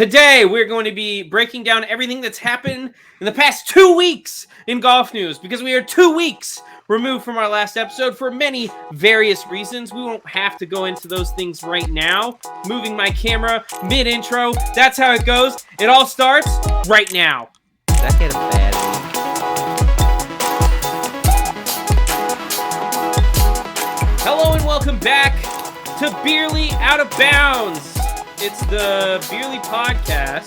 Today, we're going to be breaking down everything that's happened in the past 2 weeks in golf news, because we are 2 weeks removed from our last episode for many various reasons. We won't have to go into those things right now. Moving my camera mid-intro, that's how it goes. It all starts right now. That get a bad Hello and welcome back to Beerly Out of Bounds. It's the Beerly podcast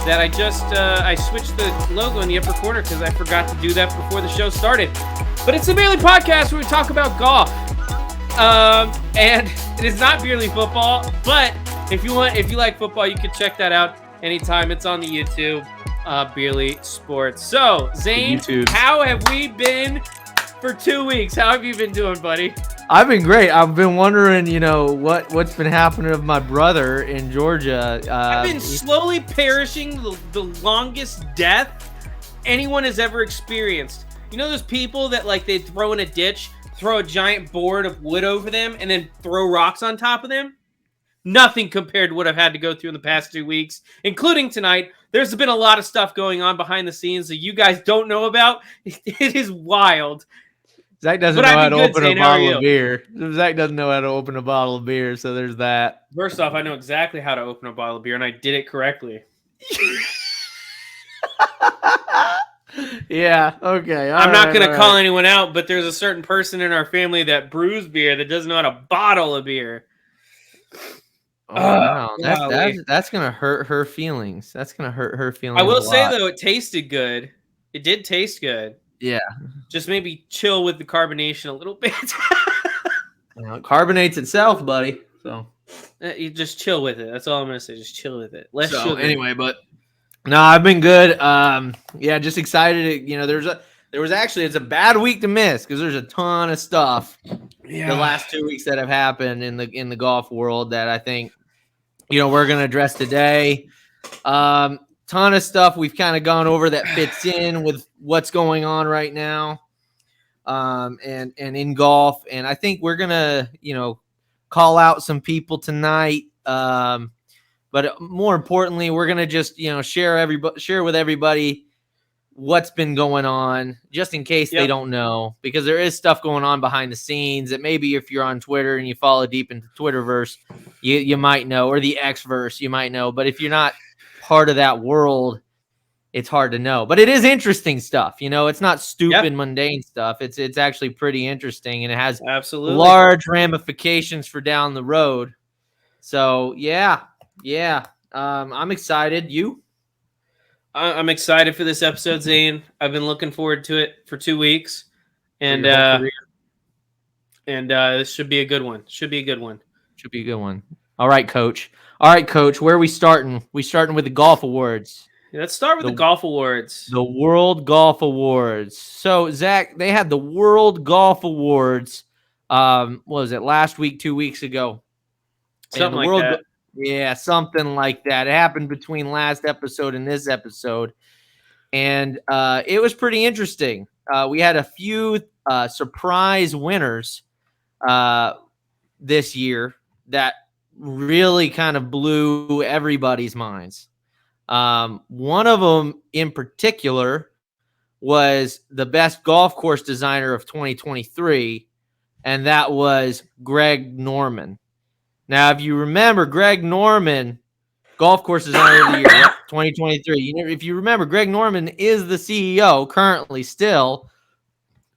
that I switched the logo in the upper corner because I forgot to do that before the show started. But it's the Beerly podcast where we talk about golf. And it is not Beerly football, but if you like football, you can check that out anytime. It's on the YouTube, Beerly Sports. So, Zane, how have we been for 2 weeks? How have you been doing, buddy? I've been great. I've been wondering, what's been happening to my brother in Georgia. I've been slowly perishing the longest death anyone has ever experienced. You know those people that, they throw in a ditch, throw a giant board of wood over them, and then throw rocks on top of them? Nothing compared to what I've had to go through in the past 2 weeks, including tonight. There's been a lot of stuff going on behind the scenes that you guys don't know about. It is wild. Zach doesn't know how to open a bottle of beer. Zach doesn't know how to open a bottle of beer, so there's that. First off, I know exactly how to open a bottle of beer, and I did it correctly. Yeah, okay. I'm not going to call anyone out, but there's a certain person in our family that brews beer that doesn't know how to bottle a beer. Oh, wow. That's going to hurt her feelings. That's going to hurt her feelings. I will say, though, it tasted good. It did taste good. Yeah. Just maybe chill with the carbonation a little bit. It carbonates itself, buddy. So you just chill with it. That's all I'm going to say. Just chill with it. Less so sugar. Anyway, but no, I've been good. Yeah, just excited. It's a bad week to miss because there's a ton of stuff the last 2 weeks that have happened in the golf world that I think we're going to address today. Ton of stuff we've kind of gone over that fits in with what's going on right now, and in golf. And I think we're gonna, call out some people tonight. But more importantly, we're gonna just, share with everybody what's been going on, just in case they don't know, because there is stuff going on behind the scenes that maybe if you're on Twitter and you follow deep into Twitterverse, you might know, or the Xverse, you might know. But if you're not part of that world, it's hard to know. But it is interesting stuff. It's not stupid, mundane stuff. It's actually pretty interesting, and it has absolutely large ramifications for down the road. So yeah. I'm excited. You? I'm excited for this episode, Zane. I've been looking forward to it for 2 weeks, and this should be a good one. Should be a good one. All right, Coach. Where are we starting? We starting with the golf awards. Let's start with the golf awards. The World Golf Awards. So, Zach, they had the World Golf Awards. What was it, last week, 2 weeks ago? Something like that. Yeah, something like that. It happened between last episode and this episode. And it was pretty interesting. We had a few surprise winners this year that really kind of blew everybody's minds. One of them in particular was the best golf course designer of 2023, and that was Greg Norman. Now, if you remember, Greg Norman, golf course designer of the year, 2023. If you remember, Greg Norman is the CEO currently still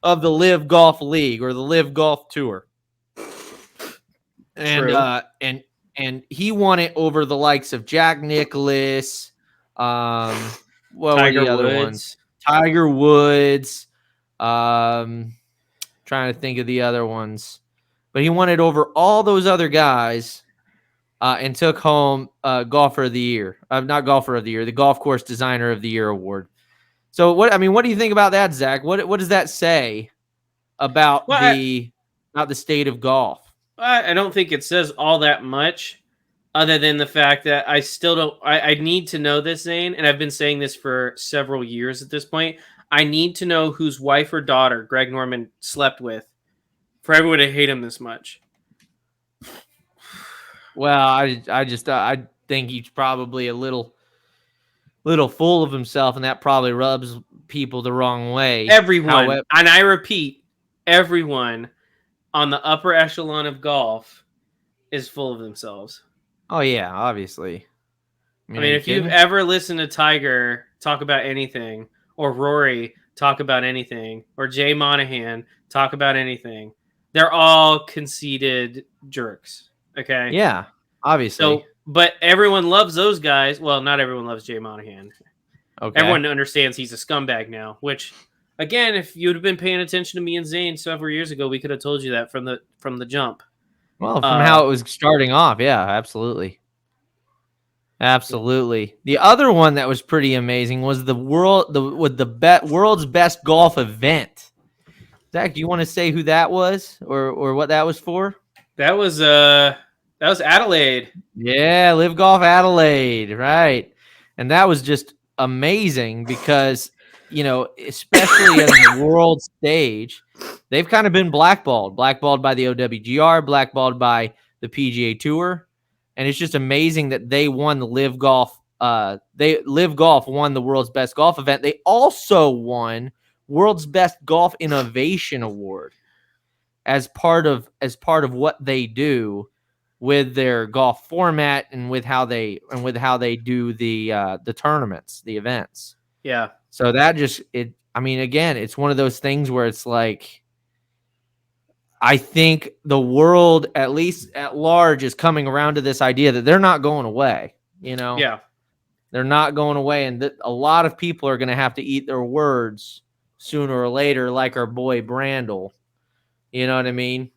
of the LIV Golf League, or the LIV Golf Tour. And he won it over the likes of Jack Nicklaus, what were the other ones? Tiger Woods. Trying to think of the other ones. But he won it over all those other guys, and took home Golfer of the Year. Not Golfer of the Year, the Golf Course Designer of the Year award. So what do you think about that, Zach? What does that say about the state of golf? I don't think it says all that much, other than the fact that I still don't. I need to know this, Zane, and I've been saying this for several years at this point. I need to know whose wife or daughter Greg Norman slept with for everyone to hate him this much. Well, I think he's probably a little full of himself, and that probably rubs people the wrong way. Everyone, and I repeat, everyone on the upper echelon of golf is full of themselves. Oh yeah, obviously. I mean, if you've ever listened to Tiger talk about anything, or Rory talk about anything, or Jay Monahan talk about anything, they're all conceited jerks. Okay. Yeah, obviously. So, but everyone loves those guys. Well, not everyone loves Jay Monahan. Okay. Everyone understands he's a scumbag now, which, again, if you'd have been paying attention to me and Zane several years ago, we could have told you that from the jump. Well, from how it was starting off, yeah, absolutely. Absolutely. The other one that was pretty amazing was the world's best golf event. Zach, do you want to say who that was or what that was for? That was Adelaide. Yeah, Live Golf Adelaide, right? And that was just amazing because, especially on the world stage, they've kind of been blackballed by the OWGR, blackballed by the PGA Tour. And it's just amazing that they won the Live Golf. Live Golf won the world's best golf event. They also won World's Best Golf Innovation Award as part of what they do with their golf format and with how they do the tournaments, the events. Yeah. So that again, it's one of those things where it's like, I think the world, at least at large, is coming around to this idea that they're not going away. Yeah, they're not going away, and a lot of people are going to have to eat their words sooner or later, like our boy Brandel. You know what I mean?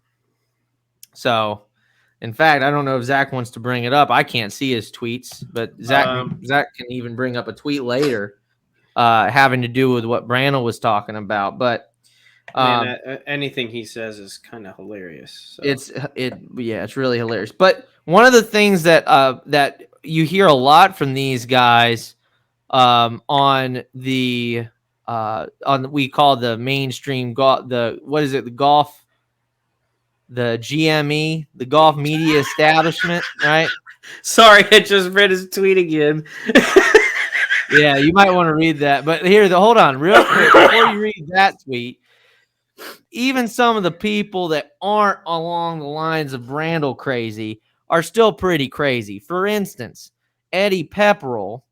So, in fact, I don't know if Zach wants to bring it up. I can't see his tweets, but Zach can even bring up a tweet later, having to do with what Brandel was talking about, but. Anything he says is kind of hilarious. So. It's really hilarious. But one of the things that you hear a lot from these guys on we call the mainstream golf, the GME, the golf media establishment, right? Sorry, I just read his tweet again. Yeah, you might want to read that. But hold on real quick before you read that tweet. Even some of the people that aren't along the lines of Brandel crazy are still pretty crazy. For instance, Eddie Pepperell,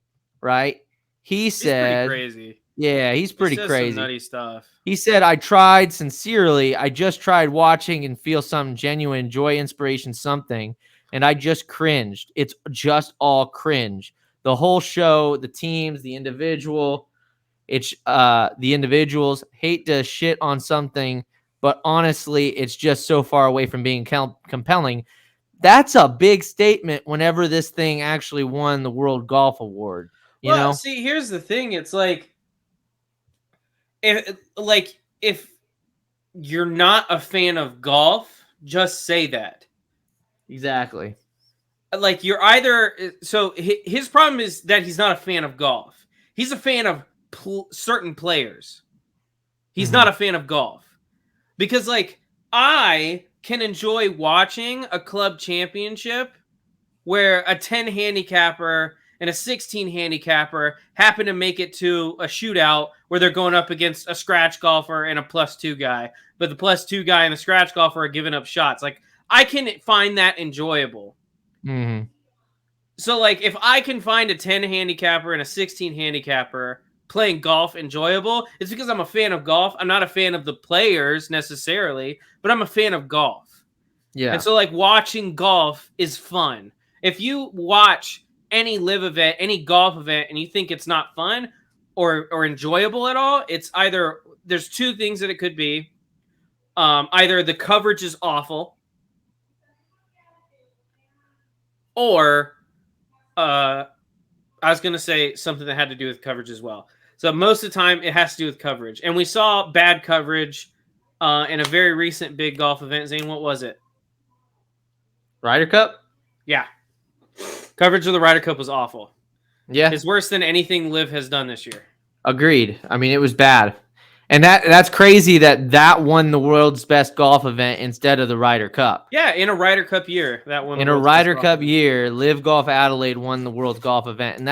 right? He's pretty crazy. Yeah, he's pretty crazy. Some nutty stuff. He said, I tried sincerely. I just tried watching and feel some genuine joy, inspiration, something. And I just cringed. It's just all cringe. The whole show, the teams, the individual. It's the individuals hate to shit on something, but honestly, it's just so far away from being compelling. That's a big statement whenever this thing actually won the World Golf Award. You know? See, here's the thing. It's like, if you're not a fan of golf, just say that. Exactly. Like, you're either... So his problem is that he's not a fan of golf. He's a fan of certain players. He's not a fan of golf. Because, I can enjoy watching a club championship where a 10 handicapper and a 16 handicapper happen to make it to a shootout where they're going up against a scratch golfer and a +2 guy. But the +2 guy and the scratch golfer are giving up shots. I can find that enjoyable. Mm-hmm. So, if I can find a 10 handicapper and a 16 handicapper playing golf enjoyable, it's because I'm a fan of golf. I'm not a fan of the players necessarily, but I'm a fan of golf. Yeah. And so watching golf is fun. If you watch any live event, any golf event, and you think it's not fun or enjoyable at all, it's either, there's two things that it could be. Either the coverage is awful, or I was going to say something that had to do with coverage as well. So most of the time, it has to do with coverage. And we saw bad coverage in a very recent big golf event. Zane, what was it? Ryder Cup? Yeah. Coverage of the Ryder Cup was awful. Yeah. It's worse than anything LIV has done this year. Agreed. I mean, it was bad. And that's crazy that won the world's best golf event instead of the Ryder Cup. Yeah, in a Ryder Cup year, that one. In a Ryder Cup year, Live Golf Adelaide won the world's golf event, and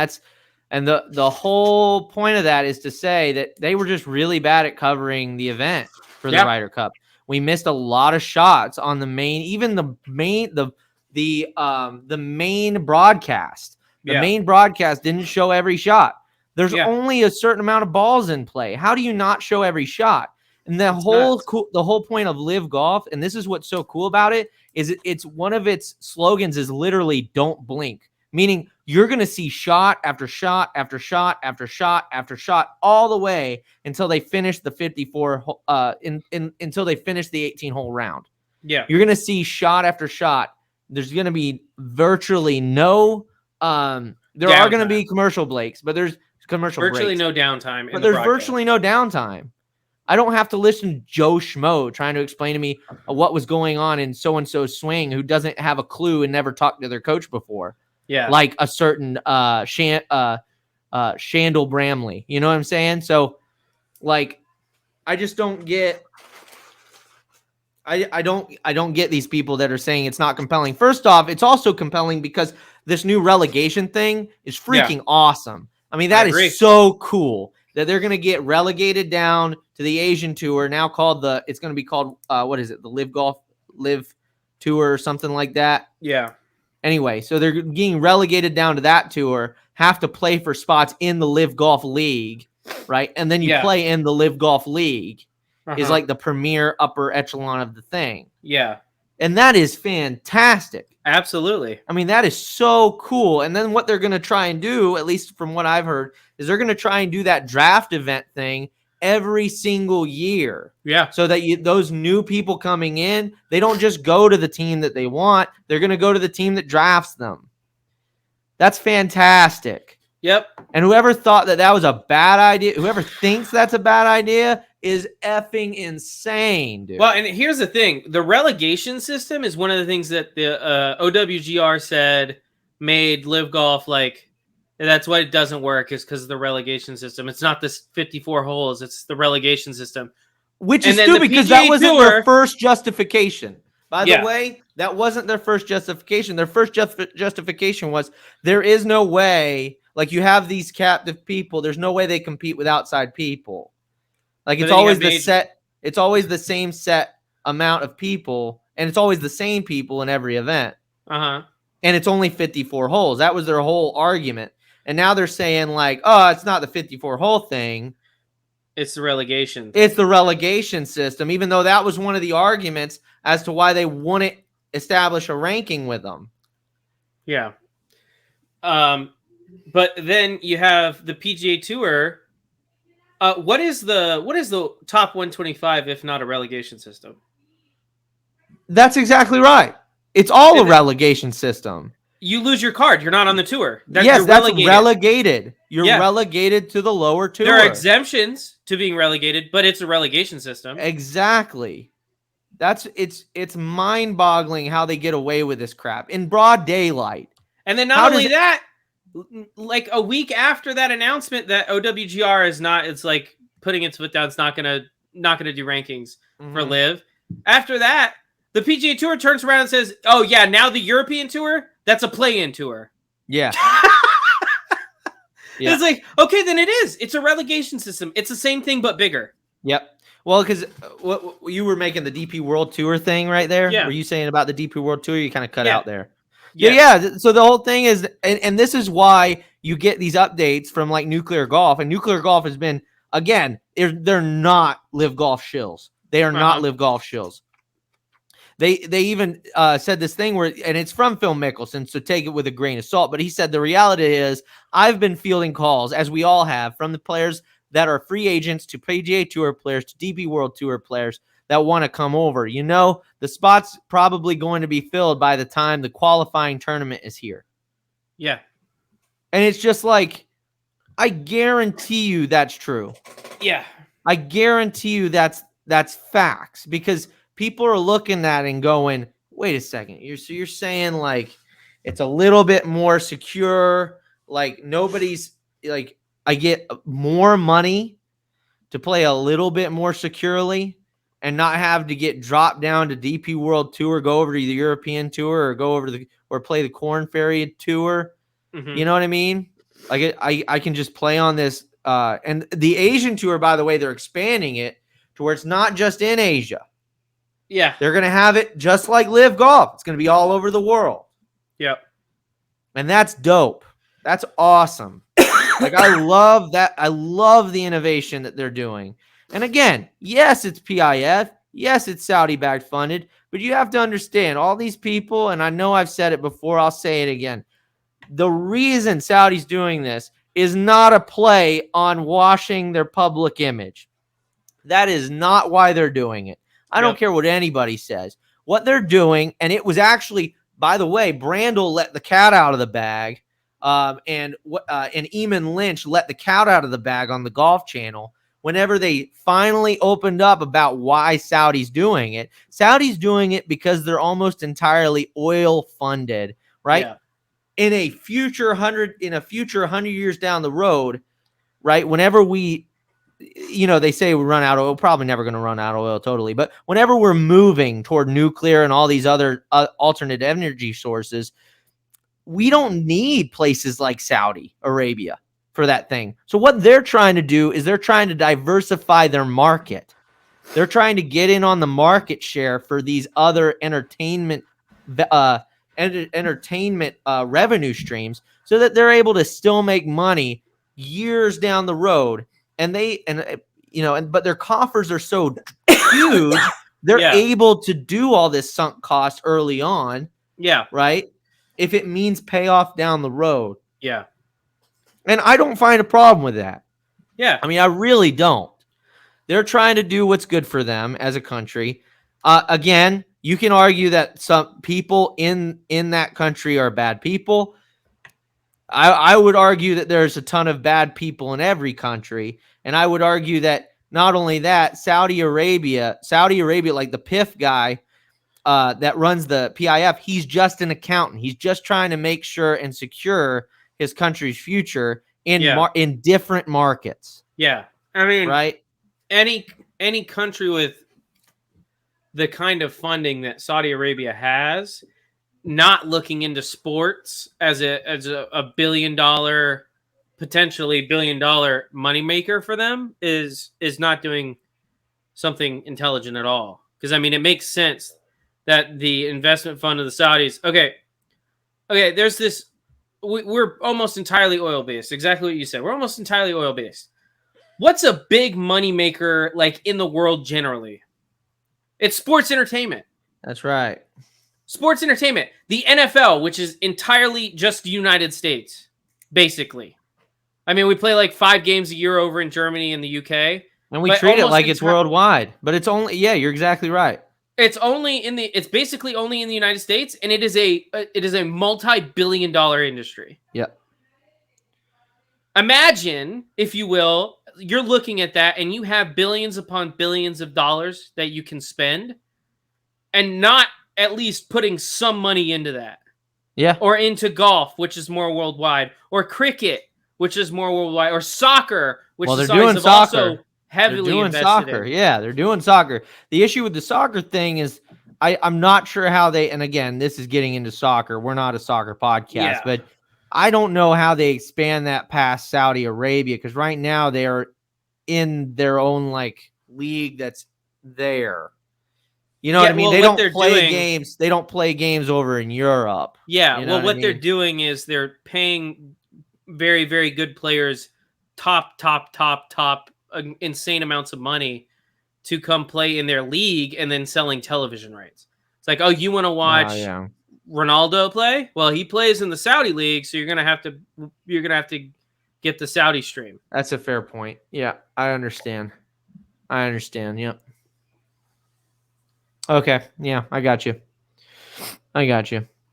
the whole point of that is to say that they were just really bad at covering the event for the Ryder Cup. We missed a lot of shots on the main, even the main broadcast. The main broadcast didn't show every shot. There's only a certain amount of balls in play. How do you not show every shot? And the whole point of Live Golf, and this is what's so cool about it, is it's one of its slogans is literally "Don't blink," meaning you're going to see shot after shot after shot after shot after shot all the way until they finish the 54 until they finish the 18-hole round. Yeah, you're going to see shot after shot. There's going to be virtually no there are going to be commercial breaks, but there's virtually no downtime. But there's virtually no downtime. I don't have to listen to Joe Schmo trying to explain to me what was going on in so-and-so's swing who doesn't have a clue and never talked to their coach before. Yeah. Like a certain Shandell Bramley. You know what I'm saying? So, like, I just don't get I don't get these people that are saying it's not compelling. First off, it's also compelling because this new relegation thing is freaking awesome. I mean, that is so cool that they're going to get relegated down to the Asian Tour, now called it's going to be called, what is it? The Live Tour or something like that. Yeah. Anyway, so they're getting relegated down to that tour, have to play for spots in the Live Golf League, right? And then you play in the Live Golf League is like the premier upper echelon of the thing. Yeah. And that is fantastic. Absolutely. I mean, that is so cool. And then what they're going to try and do, at least from what I've heard, is they're going to try and do that draft event thing every single year. Yeah. So that those new people coming in, they don't just go to the team that they want. They're going to go to the team that drafts them. That's fantastic. Yep. And whoever thought that was a bad idea, whoever thinks that's a bad idea is effing insane, dude. Well, and here's the thing. The relegation system is one of the things that the OWGR said made Live Golf like, that's why it doesn't work, is because of the relegation system. It's not this 54 holes. It's the relegation system. Which is stupid because that wasn't their first justification. By the way, that wasn't their first justification. Their first justification was there is no way, like you have these captive people, there's no way they compete with outside people. Like it's always it's always the same set amount of people, and it's always the same people in every event. Uh-huh. And it's only 54 holes. That was their whole argument. And now they're saying like, oh, it's not the 54 hole thing. It's the relegation. It's the relegation system, even though that was one of the arguments as to why they wouldn't establish a ranking with them. Yeah. But then you have the PGA Tour. What is the top 125 if not a relegation system? That's exactly right. It's all a relegation system. You lose your card. You're not on the tour. That's relegated. You're relegated to the lower tour. There are exemptions to being relegated, but it's a relegation system. Exactly. It's mind-boggling how they get away with this crap in broad daylight. And then not only that, like a week after that announcement that OWGR is not, it's like putting its foot down. It's not gonna do rankings for Live. After that, the PGA Tour turns around and says, "Oh yeah, now the European Tour, that's a play-in tour." Yeah. It's like, okay, then it is. It's a relegation system. It's the same thing but bigger. Yep. Well, because what you were making the DP World Tour thing right there. Yeah. Were you saying about the DP World Tour? You kind of cut out there. Yeah. Yeah. So the whole thing is, and this is why you get these updates from like Nuclear Golf, and Nuclear Golf has been, again, they're not Live Golf shills. They are not Live Golf shills. They even said this thing where, and it's from Phil Mickelson, so take it with a grain of salt. But he said the reality is, I've been fielding calls, as we all have, from the players that are free agents to PGA Tour players to DP World Tour players that want to come over. You know, the spot's probably going to be filled by the time the qualifying tournament is here. Yeah. And it's just like, I guarantee you that's true. Yeah. I guarantee you that's facts, because people are looking at it and going, wait a second. You're saying like it's a little bit more secure, like nobody's like, I get more money to play a little bit more securely and not have to get dropped down to DP World Tour, go over to the European Tour, or go over to or play the Corn Ferry Tour. You know what I mean? Like I can just play on this. And the Asian Tour, by the way, they're expanding it to where it's not just in Asia. Yeah. They're going to have it just like LIV Golf. It's going to be all over the world. Yep. And that's dope. That's awesome. Like, I love that. I love the innovation that they're doing. And again, yes, it's PIF. Yes, it's Saudi-backed funded. But you have to understand, all these people, and I know I've said it before, I'll say it again. The reason Saudi's doing this is not a play on washing their public image. That is not why they're doing it. I don't care what anybody says. What they're doing, and it was actually, by the way, Brandel let the cat out of the bag, and Eamon Lynch let the cat out of the bag on the Golf Channel whenever they finally opened up about why Saudi's doing it. Saudi's doing it because they're almost entirely oil funded, right? Yeah. In a future 100 years down the road, right? Whenever we, they say we run out of oil, probably never going to run out of oil totally, but whenever we're moving toward nuclear and all these other alternate energy sources, we don't need places like Saudi Arabia for that thing. So what they're trying to do is they're trying to diversify their market. They're trying to get in on the market share for these other entertainment revenue streams, so that they're able to still make money years down the road. And but their coffers are so huge, they're able to do all this sunk cost early on. Yeah. Right. If it means payoff down the road. Yeah. And I don't find a problem with that. Yeah. I mean, I really don't. They're trying to do what's good for them as a country. Again, you can argue that some people in that country are bad people. I would argue that there's a ton of bad people in every country. And I would argue that not only that, Saudi Arabia, like the PIF guy that runs the PIF, he's just an accountant. He's just trying to make sure and secure his country's future in different markets. Yeah. I mean, right? Any country with the kind of funding that Saudi Arabia has, not looking into sports as a potentially billion dollar moneymaker for them is not doing something intelligent at all. Because I mean, it makes sense that the investment fund of the Saudis. Okay. There's this. We're almost entirely oil based. Exactly what you said. We're almost entirely oil based. What's a big moneymaker like in the world generally? It's sports entertainment. That's right. Sports entertainment. The NFL, which is entirely just the United States, basically. I mean, we play like 5 games a year over in Germany and the UK. And we treat it like it's worldwide. But it's only, you're exactly right. It's basically only in the United States, and it is a multi-billion-dollar industry. Yep. Imagine, if you will, you're looking at that and you have billions upon billions of dollars that you can spend and not at least putting some money into that. Yeah. Or into golf, which is more worldwide, or cricket, which is more worldwide, or soccer, which they're the doing Saudis have soccer. also heavily doing invested soccer. in. Yeah, they're doing soccer. The issue with the soccer thing is I'm not sure how they, and again, this is getting into soccer. We're not a soccer podcast, but I don't know how they expand that past Saudi Arabia, because right now they are in their own like league that's there. You know what I mean? They don't play games. They don't play games over in Europe. Yeah. You know what they're doing is they're paying very, very good players top insane amounts of money to come play in their league, and then selling television rights. It's like, oh, you want to watch Ronaldo play? Well, he plays in the Saudi league, so you're gonna have to get the Saudi stream. That's a fair point. Yeah, I understand. Yep. Okay. Yeah, I got you.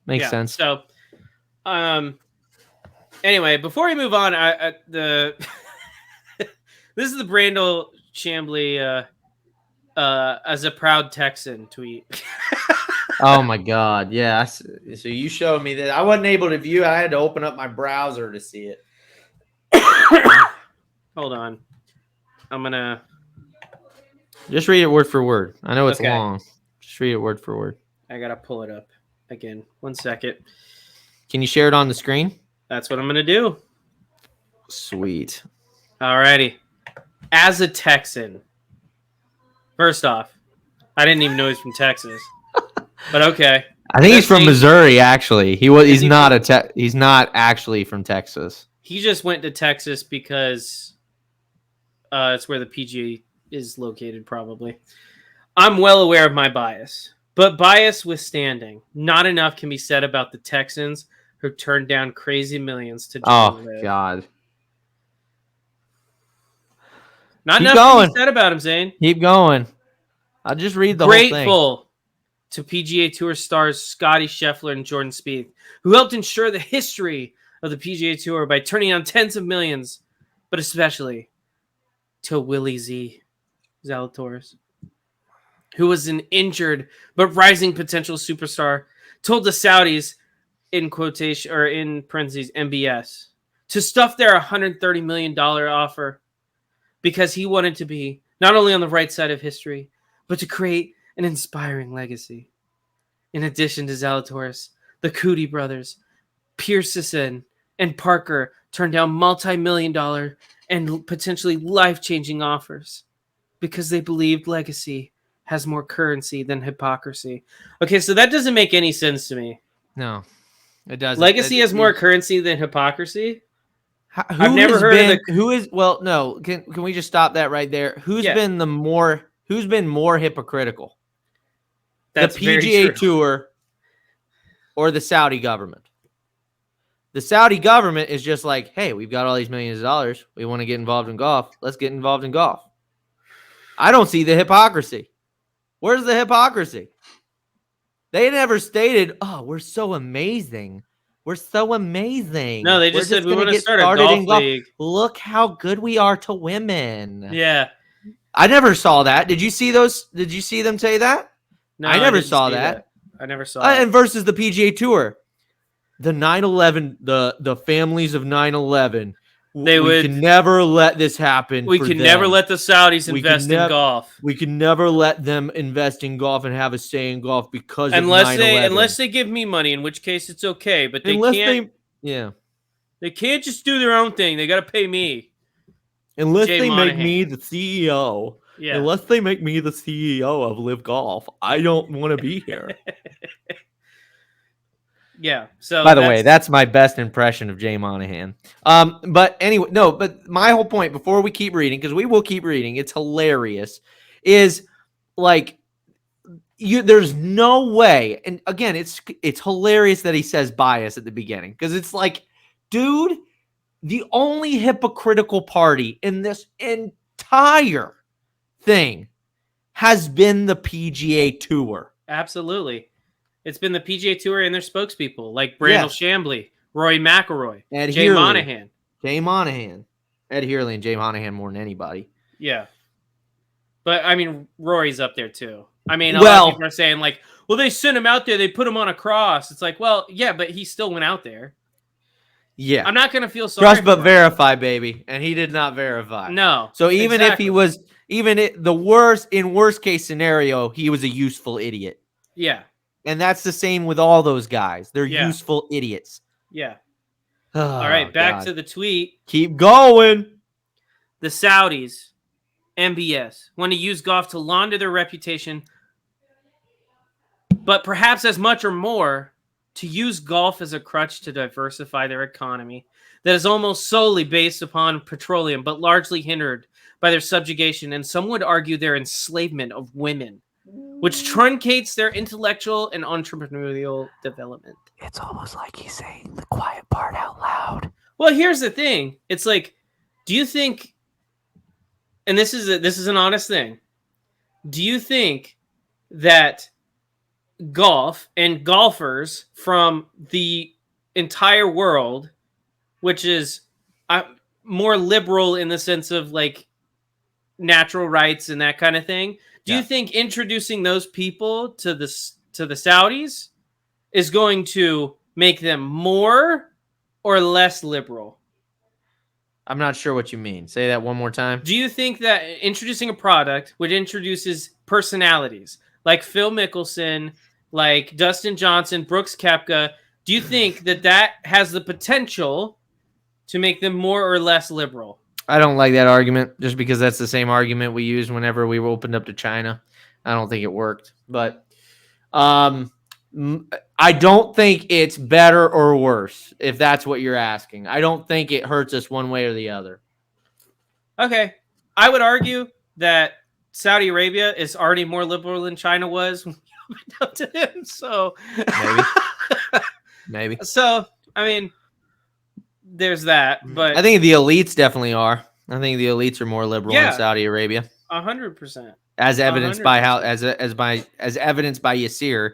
Makes sense. So, anyway, before we move on, this is the Brandel Chambly as a proud Texan tweet. Oh my God. Yeah. So you showed me that. I wasn't able to view. I had to open up my browser to see it. Hold on. I'm gonna. Just read it word for word. I know it's Okay. long. Just read it word for word. I gotta pull it up again. 1 second. Can you share it on the screen? That's what I'm gonna do. Sweet. Alrighty. As a Texan, first off, I didn't even know he's from Texas, but okay. I think he's from Listening- Missouri. Actually, he's he not he's not actually from Texas. He just went to Texas because it's where the PGA is located, probably. I'm well aware of my bias, but bias withstanding, not enough can be said about the Texans who turned down crazy millions to join LIV. God. Not Keep enough going. can be said about him, Zane. Keep going. I'll just read the whole thing. Grateful to PGA Tour stars Scotty Scheffler and Jordan Spieth, who helped ensure the history of the PGA Tour by turning on tens of millions, but especially to Willie Z. Zalatoris, who was an injured but rising potential superstar, told the Saudis, in quotation or in parentheses MBS, to stuff their $130 million offer because he wanted to be not only on the right side of history, but to create an inspiring legacy. In addition to Zalatoris, the Cootie brothers, Pearson, and Parker turned down multi-million-dollar and potentially life-changing offers because they believed legacy has more currency than hypocrisy. Okay, so that doesn't make any sense to me. No, it doesn't. Legacy has more currency than hypocrisy? I've never heard of who is well, no, can we just stop that right there? Who's been more hypocritical? That's the PGA Tour or the Saudi government? The Saudi government is just like, hey, we've got all these millions of dollars. We want to get involved in golf. Let's get involved in golf. I don't see the hypocrisy. Where's the hypocrisy? They never stated, oh, we're so amazing. We're so amazing. No, they just said we want to start a golf league. Look how good we are to women. Yeah. I never saw that. Did you see those? Did you see them say that? No, I never saw that. I never saw it. And versus the PGA Tour. The 9/11, the families of 9/11. We can never let this happen. We can never let the Saudis invest in golf. We can never let them invest in golf and have a say in golf because unless of 9/11. Unless they give me money, in which case it's okay. But they They can't just do their own thing. They got to pay me. Unless they make me the CEO. Yeah. Unless they make me the CEO of LIV Golf, I don't want to be here. Yeah. So by the way, that's my best impression of Jay Monahan. But anyway, no, but my whole point before we keep reading, because we will keep reading, it's hilarious, is like there's no way, and again, it's hilarious that he says bias at the beginning, because it's like, dude, the only hypocritical party in this entire thing has been the PGA Tour. Absolutely. It's been the PGA Tour and their spokespeople, like Brandel Chambly, Rory McIlroy, Jay Monahan. Ed Healy and Jay Monahan more than anybody. Yeah. But, I mean, Rory's up there, too. I mean, a lot of people are saying, like, well, they sent him out there. They put him on a cross. It's like, well, yeah, but he still went out there. Yeah. I'm not going to feel sorry Trust but verify, baby. And he did not verify. No. So even if he was, in worst case scenario, he was a useful idiot. Yeah. And that's the same with all those guys. They're useful idiots. Yeah. Oh, all right, back to the tweet. Keep going. The Saudis, MBS, want to use golf to launder their reputation, but perhaps as much or more to use golf as a crutch to diversify their economy that is almost solely based upon petroleum, but largely hindered by their subjugation, and some would argue their enslavement of women, which truncates their intellectual and entrepreneurial development. It's almost like he's saying the quiet part out loud. Well, here's the thing. It's like, do you think, and this is an honest thing, do you think that golf and golfers from the entire world, which is more liberal in the sense of like natural rights and that kind of thing, do you think introducing those people to the Saudis is going to make them more or less liberal? I'm not sure what you mean. Say that one more time. Do you think that introducing a product which introduces personalities like Phil Mickelson, like Dustin Johnson, Brooks Koepka, do you think that has the potential to make them more or less liberal? I don't like that argument just because that's the same argument we used whenever we opened up to China. I don't think it worked. But I don't think it's better or worse, if that's what you're asking. I don't think it hurts us one way or the other. Okay. I would argue that Saudi Arabia is already more liberal than China was when you opened up to him. So Maybe. So, I mean, there's that. But I think the elites definitely are. I think the elites are more liberal in Saudi Arabia. 100%. As evidenced by 100%. as evidenced by Yasir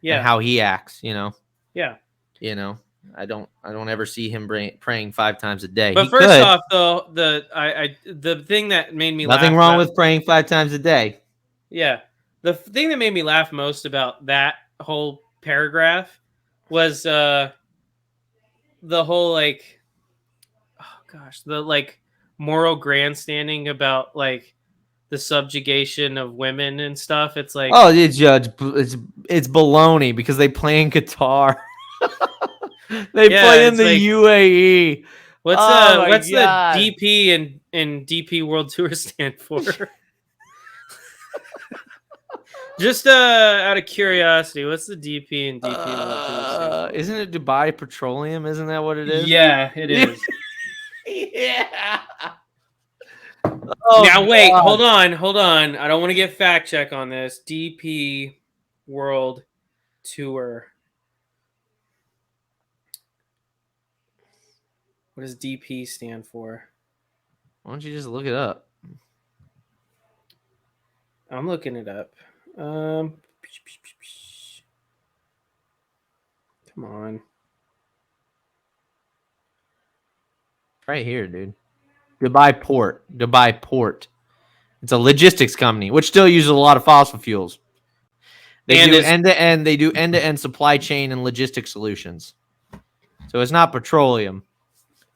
and how he acts, you know. Yeah. You know, I don't ever see him praying 5 times a day. But first off, though, the thing that made me nothing wrong with praying 5 times a day. Yeah, the thing that made me laugh most about that whole paragraph was the whole like, oh gosh, the like moral grandstanding about like the subjugation of women and stuff. It's like, oh, it's baloney because they play in Qatar. They play in the like, UAE. What's the DP and DP World Tour stand for? Just out of curiosity, what's the DP and DP World Tour stand for? Isn't it Dubai Petroleum? Isn't that what it is? Yeah, it is. Yeah. Oh, now wait, hold on. I don't want to get fact check on this. DP World Tour. What does DP stand for? Why don't you just look it up? I'm looking it up. Come on. Right here, dude. Dubai Port. It's a logistics company, which still uses a lot of fossil fuels. They do end-to-end. They do end-to-end supply chain and logistics solutions. So it's not petroleum,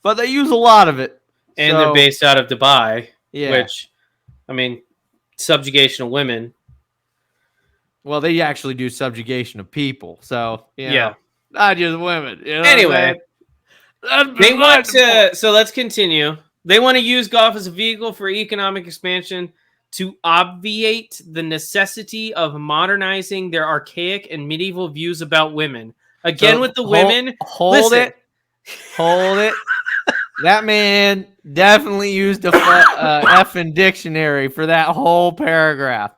but they use a lot of it. And they're based out of Dubai, which, I mean, subjugation of women. Well, they actually do subjugation of people. So, not just women. You know anyway, they want to, so let's continue. They want to use golf as a vehicle for economic expansion to obviate the necessity of modernizing their archaic and medieval views about women. Again, so with the women. Hold it. That man definitely used a effing dictionary for that whole paragraph.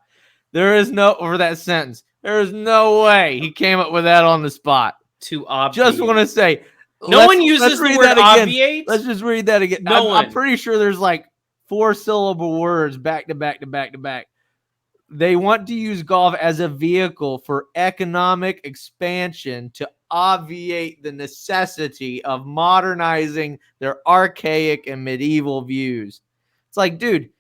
For that sentence. There is no way he came up with that on the spot. To obviate. Just want to say, no one uses the word obviate. Let's just read that again. I'm pretty sure there's like 4-syllable words back to back. They want to use golf as a vehicle for economic expansion to obviate the necessity of modernizing their archaic and medieval views. It's like, dude,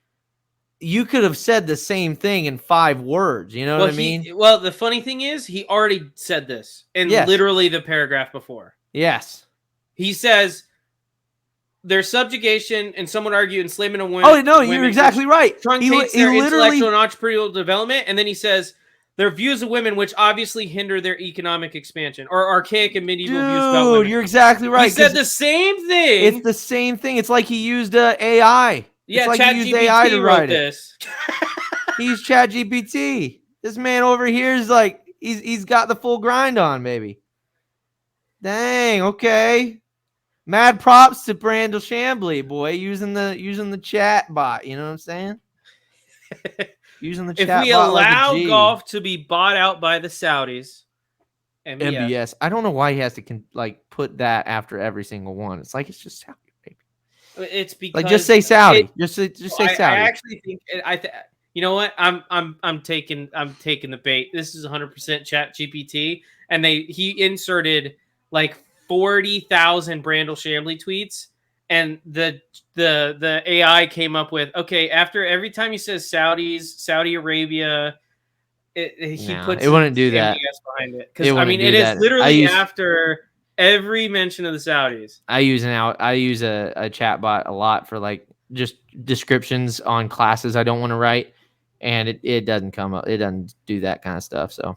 you could have said the same thing in 5 words. You know what I mean? Well, the funny thing is, he already said this in literally the paragraph before. Yes. He says their subjugation and some would argue enslavement of women. Oh, no, you're exactly right. Truncates their intellectual and entrepreneurial development. And then he says their views of women, which obviously hinder their economic expansion, or archaic and medieval views about women. You're exactly right. He said the same thing. It's the same thing. It's like he used AI. Yeah, like ChatGPT wrote this. He used ChatGPT. This man over here is like, he's got the full grind on, baby. Dang, okay. Mad props to Brandel Chambly, boy, using the chat bot. You know what I'm saying? Using the chat bot. If we allow golf to be bought out by the Saudis, MBS. I don't know why he has to put that after every single one. It's like it's just Saudi, baby. It's because just say Saudi. Just say Saudi. I actually think you know what? I'm taking the bait. This is 100% Chat GPT, and he inserted like 40,000 Brandel Chambly tweets, and the AI came up with, okay, after every time he says Saudi Arabia, he puts it wouldn't do that behind it, because I mean it is literally after every mention of the Saudis. I use a chat bot a lot for like just descriptions on classes I don't want to write, and it doesn't come up. It doesn't do that kind of stuff. So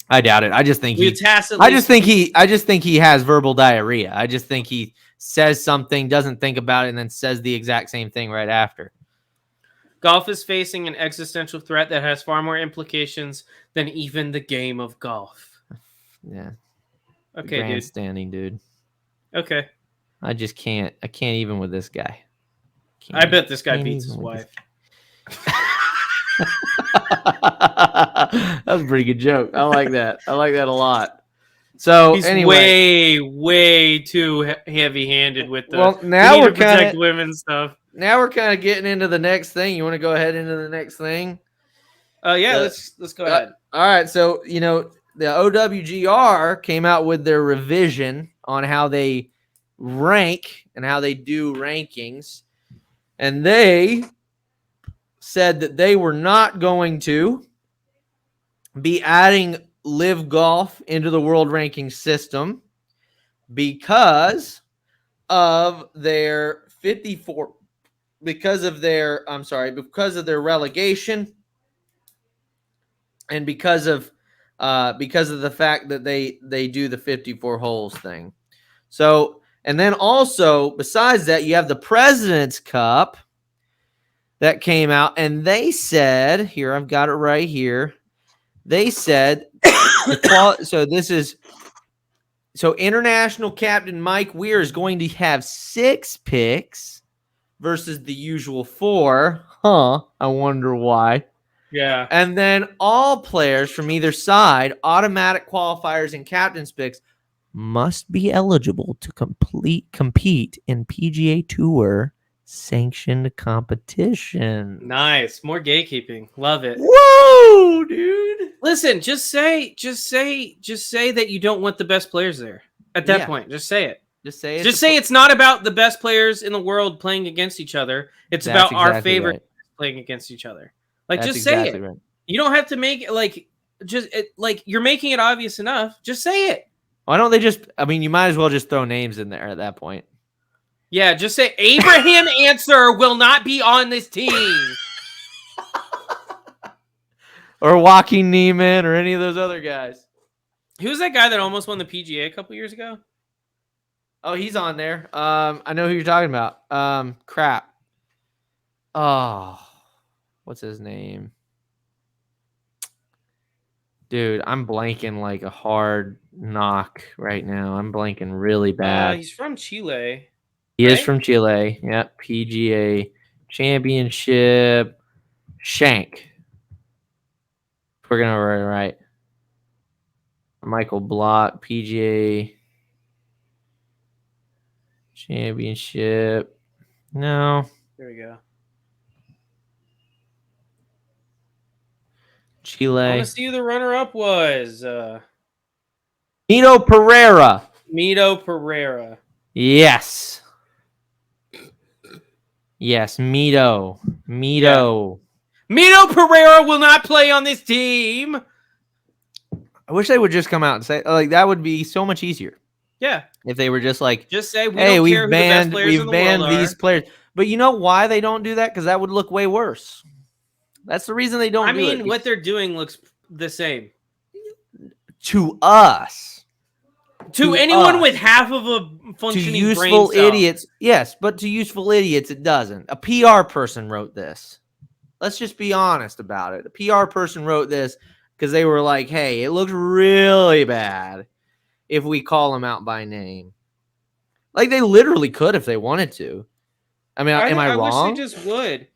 I doubt it. I just think he has verbal diarrhea. I just think he says something, doesn't think about it, and then says the exact same thing right after. Golf is facing an existential threat that has far more implications than even the game of golf. Yeah. Okay, grandstanding, dude. Okay. I just can't. I can't even with this guy. I bet this guy beats his wife. That was a pretty good joke. I like that. I like that a lot. So he's anyway, way too heavy-handed with the now we're protect women stuff. Now we're kind of getting into the next thing. You want to go ahead into the next thing? Yeah, let's go ahead. All right. So the OWGR came out with their revision on how they rank and how they do rankings, and they said that they were not going to be adding LIV Golf into the world ranking system because of their 54 because of their relegation and because of the fact that they do the 54 holes thing. So, and then also besides that, you have the President's Cup that came out, and they said, here, I've got it right here. They said, so international captain Mike Weir is going to have 6 picks versus the usual 4. I wonder why. Yeah. And then all players from either side, automatic qualifiers and captain's picks, must be eligible to compete in PGA Tour sanctioned competition. Nice. More gatekeeping. Love it. Whoa, dude. Listen, just say that you don't want the best players there. At that point, just say it. Just say it's not about the best players in the world playing against each other. It's about our favorite playing against each other. Like, just say it. Right. You don't have to make it you're making it obvious enough. Just say it. Why don't they you might as well just throw names in there at that point. Yeah, just say Abraham Answer will not be on this team. Or Joaquin Neiman or any of those other guys. Who's that guy that almost won the PGA a couple years ago? Oh, he's on there. I know who you're talking about. Crap. Oh, what's his name? Dude, I'm blanking like a hard knock right now. I'm blanking really bad. He's from Chile. He is from Chile. Yeah, PGA Championship. Shank. We're gonna right. Michael Block, PGA Championship. No. There we go. Chile. I want to see who the runner-up was. Mito Pereira. Yes. Yes, Mito. Yeah. Mito Pereira will not play on this team. I wish they would just come out and say, like, that would be so much easier. Yeah. If they were just like, just say, we've banned these players. But you know why they don't do that? Because that would look way worse. That's the reason they don't do it. I mean, what they're doing looks the same. To us. To anyone with half of a functioning brain cell. To useful idiots. Yes, but to useful idiots, it doesn't. A PR person wrote this. Let's just be honest about it. A PR person wrote this because they were like, hey, it looks really bad if we call them out by name. Like, they literally could if they wanted to. I mean, am I wrong? I wish they just would.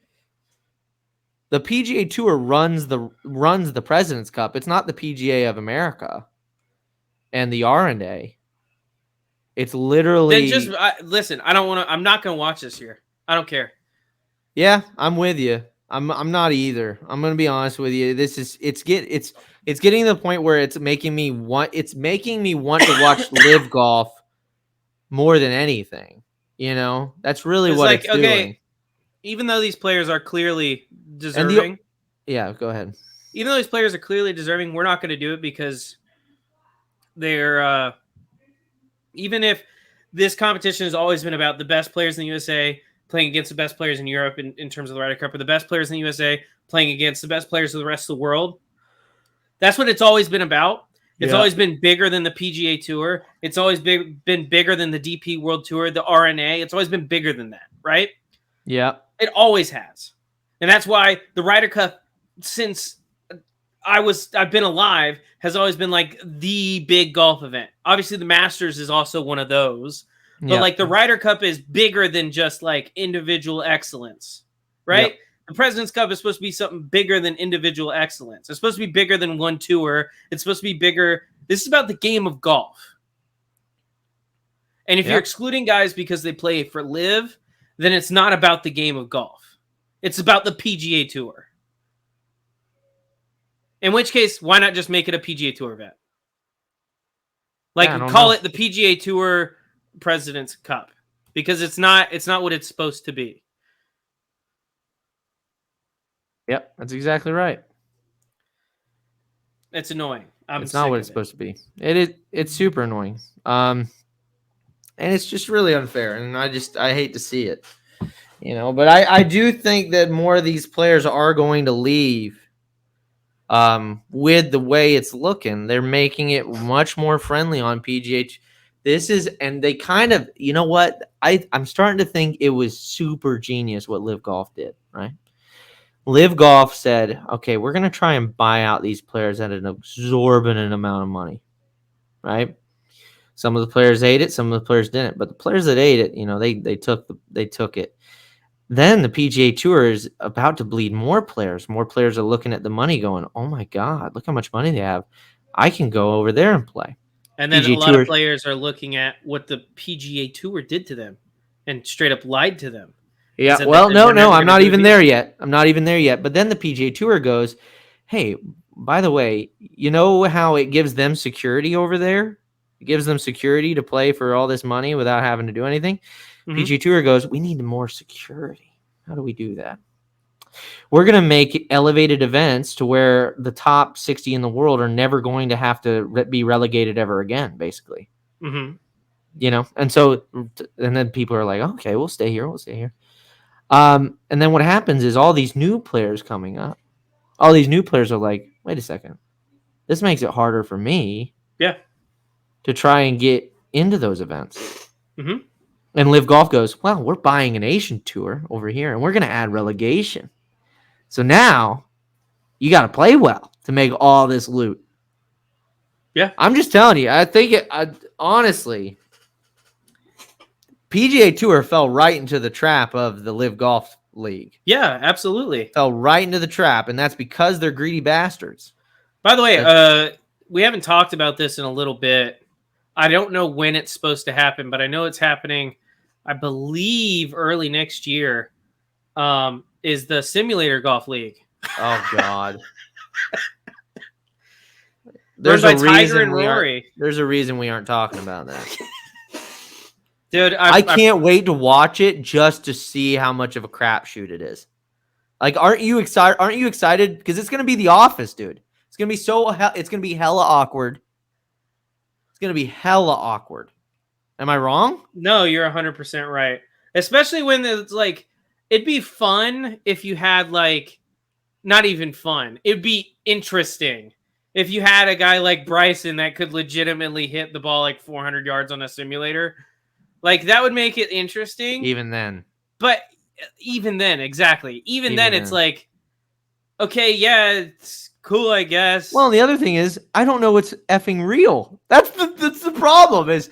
The PGA Tour runs the President's Cup. It's not the PGA of America and the R&A. It's literally. Then just listen. I don't want to. I'm not going to watch this year. I don't care. Yeah, I'm with you. I'm not either. I'm going to be honest with you. It's getting to the point where it's making me want to watch LIV Golf more than anything. You know, that's really what it's doing. Even though these players are clearly deserving. Yeah, go ahead. Even though these players are clearly deserving, we're not going to do it because they're even if this competition has always been about the best players in the USA playing against the best players in Europe in terms of the Ryder Cup, or the best players in the USA playing against the best players of the rest of the world. That's what it's always been about. It's always been bigger than the PGA Tour. It's always been bigger than the DP World Tour, the RNA. It's always been bigger than that, right? Yeah. It always has. And that's why the Ryder Cup, since I've been alive, has always been like the big golf event. Obviously, the Masters is also one of those. But like the Ryder Cup is bigger than just like individual excellence, right? Yep. The President's Cup is supposed to be something bigger than individual excellence. It's supposed to be bigger than one tour. It's supposed to be bigger. This is about the game of golf. And if you're excluding guys because they play for LIV, then it's not about the game of golf. It's about the PGA Tour. In which case, why not just make it a PGA Tour event? Like, call it the PGA Tour President's Cup, because it's not what it's supposed to be. Yep, that's exactly right. It's annoying. It's not what it's supposed to be. It's super annoying. And it's just really unfair, and I hate to see it. But I do think that more of these players are going to leave. With the way it's looking, they're making it much more friendly on PGA. And they kind of, you know what? I'm starting to think it was super genius what LIV Golf did, right? LIV Golf said, okay, we're going to try and buy out these players at an exorbitant amount of money, right? Some of the players ate it, some of the players didn't. But the players that ate it, they took it. Then the PGA Tour is about to bleed more players. More players are looking at the money going, oh, my God, look how much money they have. I can go over there and play. And then a lot of players are looking at what the PGA Tour did to them and straight up lied to them. Yeah, well, no, I'm not even there yet. But then the PGA Tour goes, hey, by the way, you know how it gives them security over there? It gives them security to play for all this money without having to do anything. Mm-hmm. PGA Tour goes, we need more security. How do we do that? We're going to make elevated events to where the top 60 in the world are never going to have to be relegated ever again, basically. Mm-hmm. And then people are like, okay, we'll stay here. And then what happens is all these new players coming up, all these new players are like, wait a second. This makes it harder for me to try and get into those events. Mm-hmm. And LIV Golf goes, well, we're buying an Asian tour over here, and we're going to add relegation. So now you got to play well to make all this loot. Yeah. I'm just telling you, I think honestly, PGA Tour fell right into the trap of the LIV Golf League. Yeah, absolutely. Fell right into the trap, and that's because they're greedy bastards. By the way, we haven't talked about this in a little bit. I don't know when it's supposed to happen, but I know it's happening, I believe, early next year, is the Simulator Golf League. Oh, God. There's a reason there's a reason we aren't talking about that. Dude, I can't wait to watch it just to see how much of a crapshoot it is. Like, aren't you excited? Because it's going to be The Office, dude. It's going to be hella awkward. It's going to be hella awkward. Am I wrong? No, you're 100% right. Especially when it's like, it'd be fun if you had like, not even fun. It'd be interesting if you had a guy like Bryson that could legitimately hit the ball like 400 yards on a simulator. Like, that would make it interesting. Even then. But even then, exactly. Even then, it's like, okay, yeah, it's cool, I guess. Well, the other thing is, I don't know what's effing real. That's the problem, is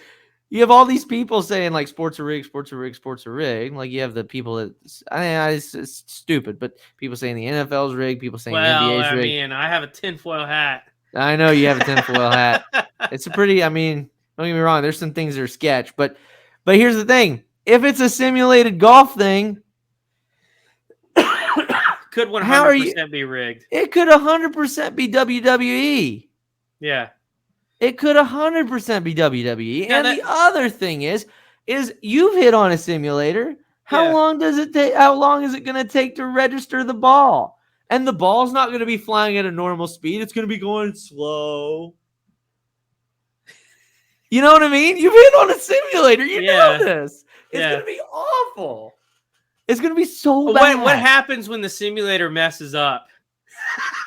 you have all these people saying, like, sports are rigged, sports are rigged, sports are rigged. Like, you have the people that, it's stuped, but people saying the NFL's rigged, people saying the NBA's rigged. I mean, I have a tinfoil hat. I know you have a tinfoil hat. It's a pretty, I mean, don't get me wrong, there's some things that are sketch, but here's the thing. If it's a simulated golf thing, could 100% be rigged. It could 100% be WWE. Yeah. It could 100% be WWE. And the other thing is you've hit on a simulator. How long does it take? How long is it going to take to register the ball? And the ball's not going to be flying at a normal speed. It's going to be going slow. You know what I mean? You've been on a simulator. You Yeah. know this. It's Yeah. gonna be awful. It's gonna be so bad. What happens when the simulator messes up?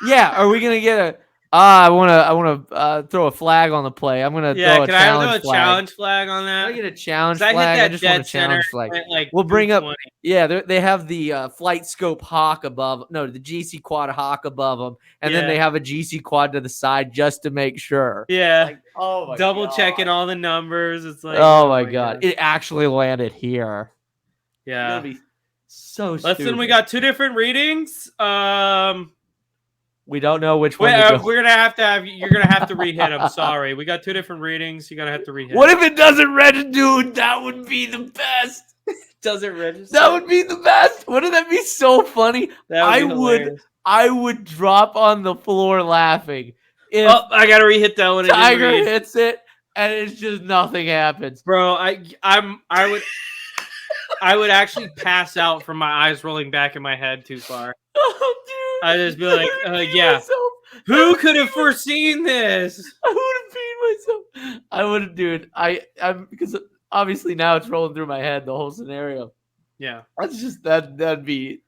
Yeah, are we gonna get a? I wanna throw a flag on the play. I'm gonna Yeah, throw a can I throw challenge a flag. challenge flag on Can I that? get a challenge 'Cause I hit flag? I that just want a dead center challenge flag. and went like We'll bring up. 220. Yeah, they have the Flight Scope Hawk above. No, the GC Quad Hawk above them, and then Yeah. they have a GC Quad to the side just to make sure. Yeah. Like, oh my Double god. checking all the numbers. It's like, Oh my god, it actually landed here. It's Yeah. gonna be so Listen, stupid. we got 2 different readings. We don't know which one to go. You're gonna have to read hit them. Sorry, we got 2 different readings. You're gonna have to read hit. What if it doesn't register, dude? That would be the best. doesn't register? That would be the best. Wouldn't that be so funny? That would be I would drop on the floor laughing if I gotta re-hit that one. Tiger hits it and it's just nothing happens. Bro, I would actually pass out from my eyes rolling back in my head too far. Oh, dude. I'd just be like, yeah. Who could have foreseen this? I would have peed myself. I would have, dude. I'm because obviously now it's rolling through my head, the whole scenario. Yeah. That's just that'd be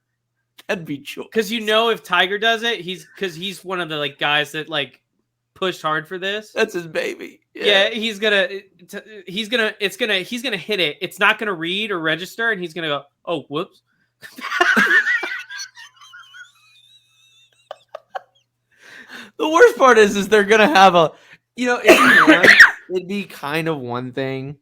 choice. Because if Tiger does it, he's one of the like guys that like pushed hard for this. That's his baby. Yeah, he's gonna hit it. It's not gonna read or register, and he's gonna go, oh, whoops. The worst part is they're gonna have a, it'd be kind of one thing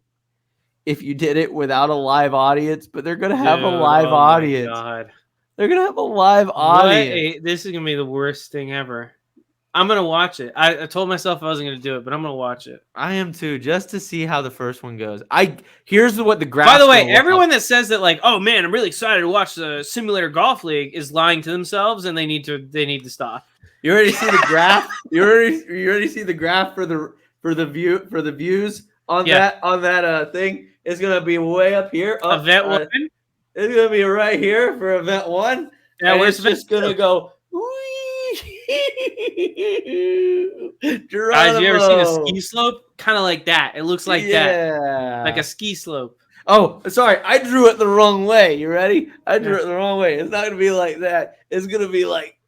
if you did it without a live audience, but they're gonna have a live audience. God. They're gonna have a live audience. This is gonna be the worst thing ever. I'm gonna watch it. I told myself I wasn't gonna do it, but I'm gonna watch it. I am too, just to see how the first one goes. Here's what the graph. By the way, everyone that says that like, oh man, I'm really excited to watch the Simulator Golf League is lying to themselves, and they need to stop. You already see the graph. You already see the graph for the views on that thing. It's gonna be way up here. Event 1. It's gonna be right here for event 1. Yeah, and it's just gonna go. Guys, you ever seen a ski slope? Kind of like that. It looks like that, like a ski slope. Oh, sorry, I drew it the wrong way. You ready? I drew it the wrong way. It's not gonna be like that. It's gonna be like.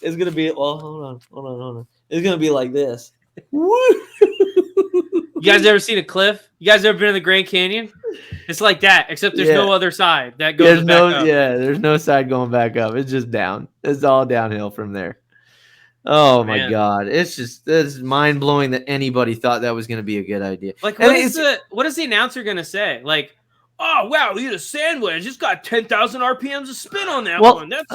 It's gonna be. Well, hold on. It's gonna be like this. You guys ever seen a cliff? You guys ever been in the Grand Canyon? It's like that, except there's no other side that goes back up. Yeah, there's no side going back up. It's just down. It's all downhill from there. Oh my god, it's mind blowing that anybody thought that was going to be a good idea. Like, what is the announcer going to say? Like, oh wow, eat a sandwich. It's got 10,000 RPMs of spin on that one. That's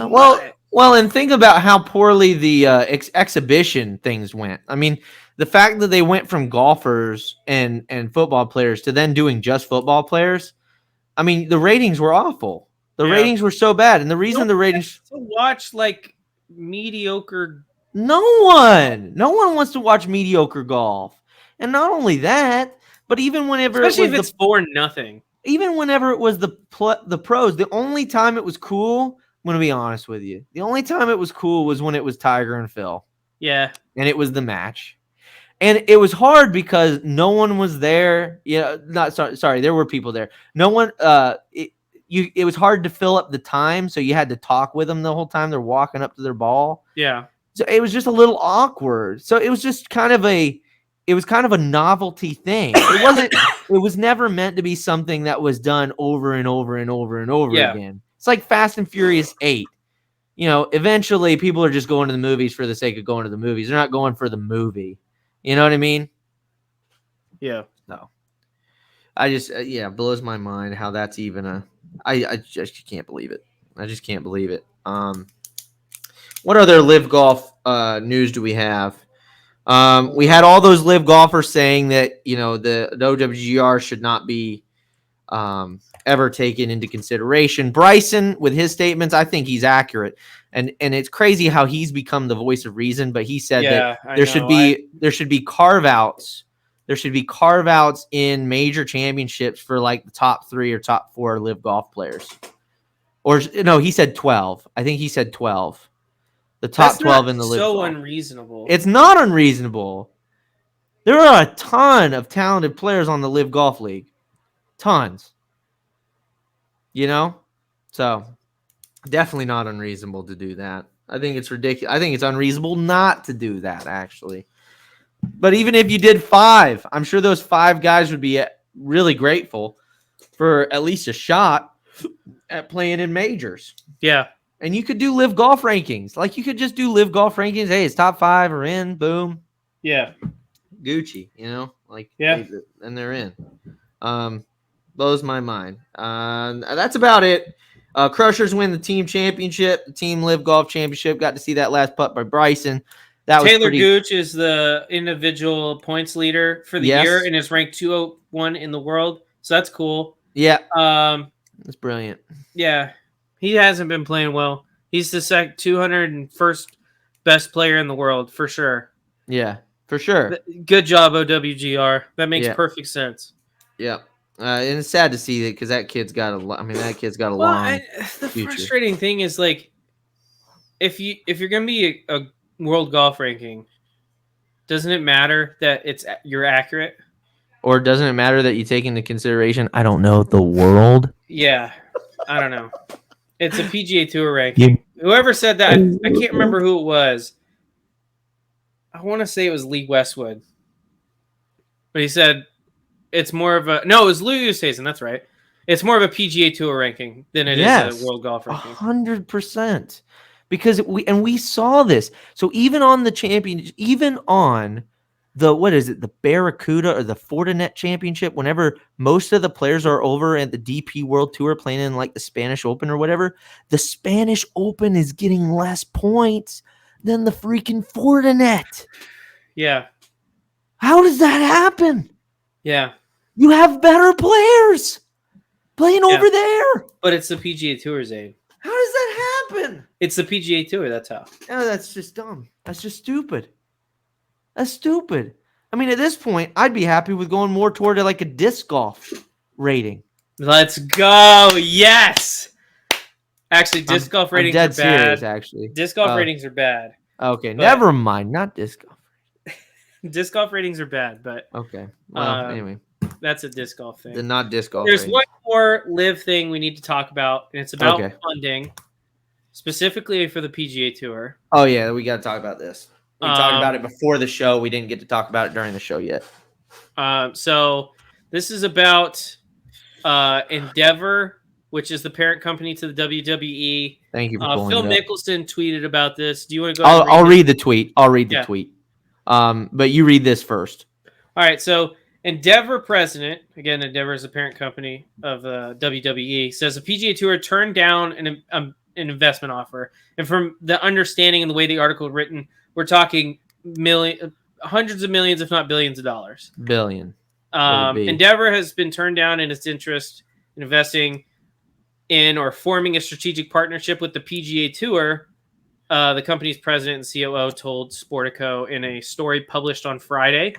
well, and think about how poorly the exhibition things went. I mean, the fact that they went from golfers and football players to then doing just football players. I mean, the ratings were awful. The ratings were so bad, and the reason the ratings to watch like mediocre. No one wants to watch mediocre golf. And not only that, but even whenever especially if it's 4-0. Even whenever it was the pros, the only time it was cool, I'm going to be honest with you. The only time it was cool was when it was Tiger and Phil. Yeah. And it was the match. And it was hard because no one was there. Sorry, there were people there. No one it was hard to fill up the time, so you had to talk with them the whole time they're walking up to their ball. Yeah. So it was just a little awkward. So it was just kind of a novelty thing. It was never meant to be something that was done over and over and over and over again. It's like Fast and Furious 8. Eventually people are just going to the movies for the sake of going to the movies. They're not going for the movie. You know what I mean? Yeah. No. I just, blows my mind how that's even I just can't believe it. I just can't believe it. What other LIV golf news do we have? We had all those LIV golfers saying that, the OWGR should not be ever taken into consideration. Bryson, with his statements, I think he's accurate. And it's crazy how he's become the voice of reason, but he said that there should be carve-outs. There should be carve-outs in major championships for like the top 3 or top 4 LIV golf players. Or no, he said 12. I think he said 12. The top 12 in the LIV. So unreasonable. It's not unreasonable. There are a ton of talented players on the LIV Golf League. Tons. You know? So, definitely not unreasonable to do that. I think it's ridiculous. I think it's unreasonable not to do that, actually. But even if you did 5, I'm sure those 5 guys would be really grateful for at least a shot at playing in majors. Yeah. And you could do LIV Golf rankings. Like, you could just do LIV Golf rankings. Hey, it's top 5 or in. Boom. Yeah. Gucci, you know? Like, yeah. And they're in. Blows my mind. That's about it. Crushers win the team championship. The team LIV Golf Championship. Got to see that last putt by Bryson. That was Taylor pretty. Gooch is the individual points leader for the year and is ranked 201 in the world. So that's cool. Yeah. That's brilliant. Yeah. He hasn't been playing well. He's the 201st best player in the world for sure. Yeah, for sure. Good job, OWGR. That makes perfect sense. Yeah. And it's sad to see that because that kid's got that kid's got a long the future. Frustrating thing is, like, if you're gonna be a world golf ranking, doesn't it matter that you're accurate? Or doesn't it matter that you take into consideration, I don't know, the world? Yeah, I don't know. It's a PGA Tour ranking. Yeah. Whoever said that, I can't remember who it was. I want to say it was Lee Westwood, but he said it's more of a it was Louis Oosthuizen. That's right. It's more of a PGA Tour ranking than it is a world golf ranking. 100%. Because we saw this. So even on the champion, even on the the Barracuda or the Fortinet Championship, whenever most of the players are over at the DP World Tour playing in like the Spanish Open or whatever, the Spanish Open is getting less points than the freaking Fortinet. Yeah. How does that happen? Yeah. You have better players playing over there. But it's the PGA Tour, Zane. How does that happen? It's the PGA Tour. That's how. Oh, that's just dumb. That's just stupid. That's stupid. I mean, at this point, I'd be happy with going more toward like a disc golf rating. Let's go. Yes. Actually, disc golf ratings are bad. Serious, actually. Disc golf ratings are bad. Okay, never mind. Not disc golf. Disc golf ratings are bad, but okay. Well, anyway, that's a disc golf thing. The not disc golf. There's one more LIV thing we need to talk about, and it's about funding, specifically for the PGA Tour. Oh yeah, we got to talk about this. We talked about it before the show. We didn't get to talk about it during the show yet. So this is about Endeavor, which is the parent company to the WWE. Thank you for pulling Phil it up. Mickelson tweeted about this. Do you want to go? I'll read the tweet. I'll read the tweet. But you read this first. All right. So Endeavor president, again, Endeavor is the parent company of WWE, says the PGA Tour turned down an investment offer. And from the understanding and the way the article is written, we're talking hundreds of millions, if not billions of dollars. Billion. Endeavor has been turned down in its interest in investing in or forming a strategic partnership with the PGA Tour. The company's president and COO told Sportico in a story published on Friday.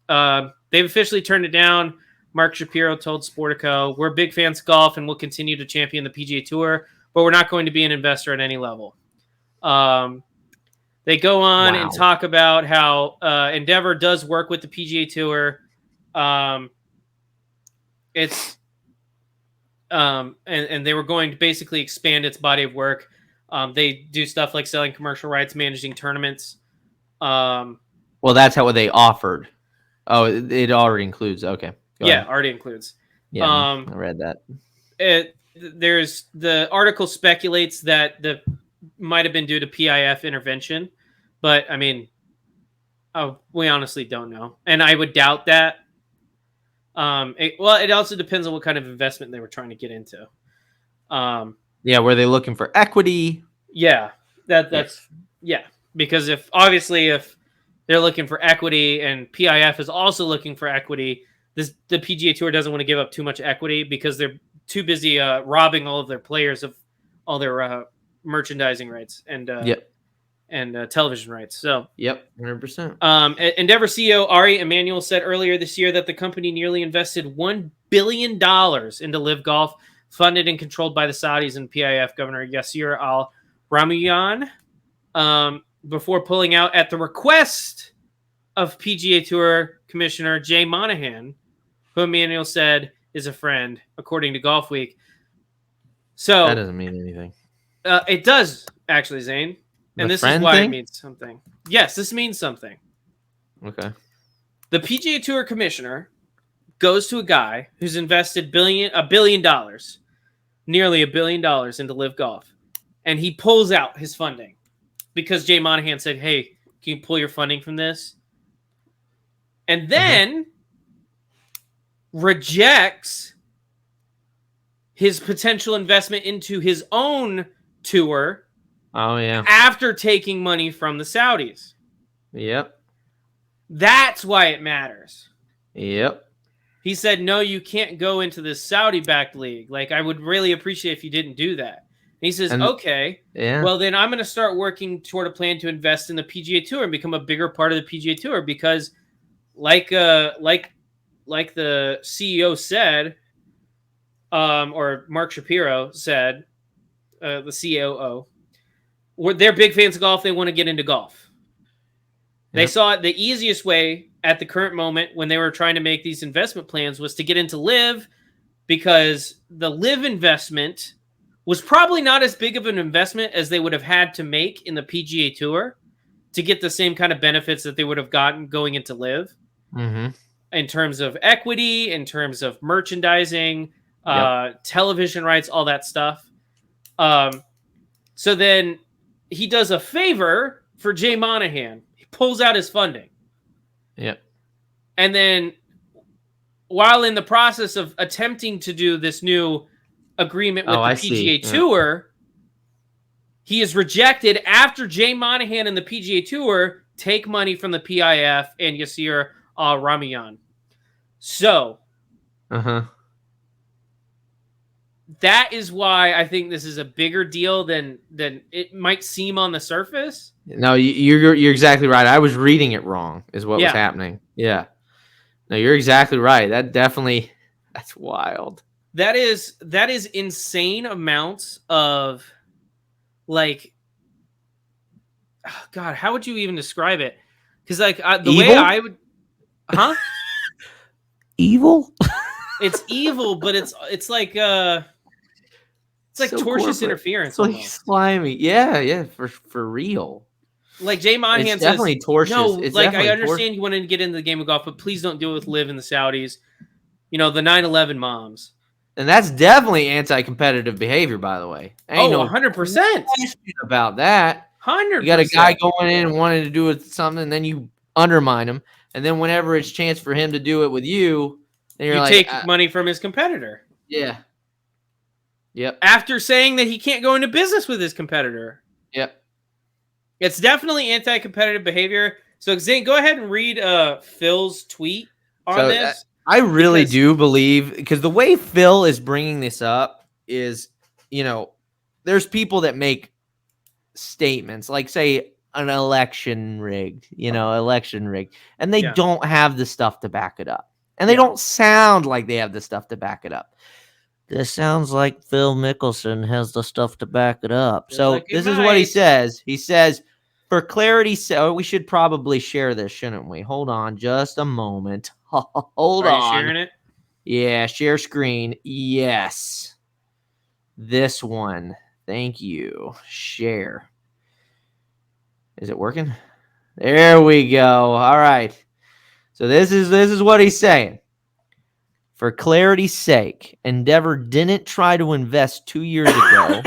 They've officially turned it down. Mark Shapiro told Sportico, "We're big fans of golf and we'll continue to champion the PGA Tour, but we're not going to be an investor at any level." They go on and talk about how Endeavor does work with the PGA Tour. And they were going to basically expand its body of work. They do stuff like selling commercial rights, managing tournaments. Well, that's how they offered. Oh, it already includes. Okay. Go ahead. Already includes. Yeah, I read that. There's the article speculates that the might have been due to PIF intervention, but I mean, we honestly don't know, and I would doubt that. It also depends on what kind of investment they were trying to get into. Were they looking for equity? Yeah, that's because if they're looking for equity and PIF is also looking for equity, the PGA Tour doesn't want to give up too much equity because they're too busy robbing all of their players of all their merchandising rights and television rights. So 100%. Endeavor CEO Ari Emanuel said earlier this year that the company nearly invested $1 billion into LIV Golf, funded and controlled by the Saudis and PIF Governor Yasir Al Ramayan, before pulling out at the request of PGA Tour Commissioner Jay Monahan, who Emmanuel said is a friend, according to Golf Week. So that doesn't mean anything. It does, actually, Zane. And this is why it means something. Yes, this means something. Okay. The PGA Tour Commissioner goes to a guy who's invested $1 billion, nearly $1 billion into LIV Golf, and he pulls out his funding because Jay Monahan said, "Hey, can you pull your funding from this?" And then rejects his potential investment into his own tour. Oh, yeah. After taking money from the Saudis. Yep. That's why it matters. Yep. He said, no, you can't go into this Saudi-backed league. Like, I would really appreciate if you didn't do that. And he says, okay, well, then I'm going to start working toward a plan to invest in the PGA Tour and become a bigger part of the PGA Tour because like the CEO said, or Mark Shapiro said, the COO, they're big fans of golf. They want to get into golf. They saw it the easiest way at the current moment when they were trying to make these investment plans was to get into LIV because the LIV investment was probably not as big of an investment as they would have had to make in the PGA Tour to get the same kind of benefits that they would have gotten going into LIV in terms of equity, in terms of merchandising, television rights, all that stuff. So then he does a favor for Jay Monahan. He pulls out his funding. Yep. And then while in the process of attempting to do this new agreement with the PGA Tour, he is rejected after Jay Monahan and the PGA Tour take money from the PIF and Yasir Al-Ramayan. So, that is why I think this is a bigger deal than it might seem on the surface. No, you're exactly right. I was reading it wrong is what was happening. Yeah. No, you're exactly right. That's wild. That is insane amounts of like, oh God, how would you even describe it? Because like the way I would, evil. It's evil, but it's like it's like so tortious interference. It's like slimy. Yeah, for real. Like Jay Monahan says, definitely tortious. No, it's like I understand you wanted to get into the game of golf, but please don't do it with LIV in the Saudis. You know, the 9/11 moms. And that's definitely anti-competitive behavior, by the way. Ain't 100% about that. 100%. You got a guy going in and wanting to do it something, and then you undermine him, and then whenever it's chance for him to do it with you, then you take money from his competitor. Yeah. Yep. After saying that he can't go into business with his competitor. Yep. It's definitely anti-competitive behavior. So, Zane, go ahead and read Phil's tweet on this. I really do believe, because the way Phil is bringing this up is, there's people that make statements like, say, an election rigged, and they don't have the stuff to back it up. And they don't sound like they have the stuff to back it up. This sounds like Phil Mickelson has the stuff to back it up. So this is what he says. He says, for clarity, we should probably share this, shouldn't we? Hold on just a moment. Hold on. Are you sharing it? Yeah, share screen. Yes. This one. Thank you. Share. Is it working? There we go. All right. So this is what he's saying. For clarity's sake, Endeavor didn't try to invest 2 years ago.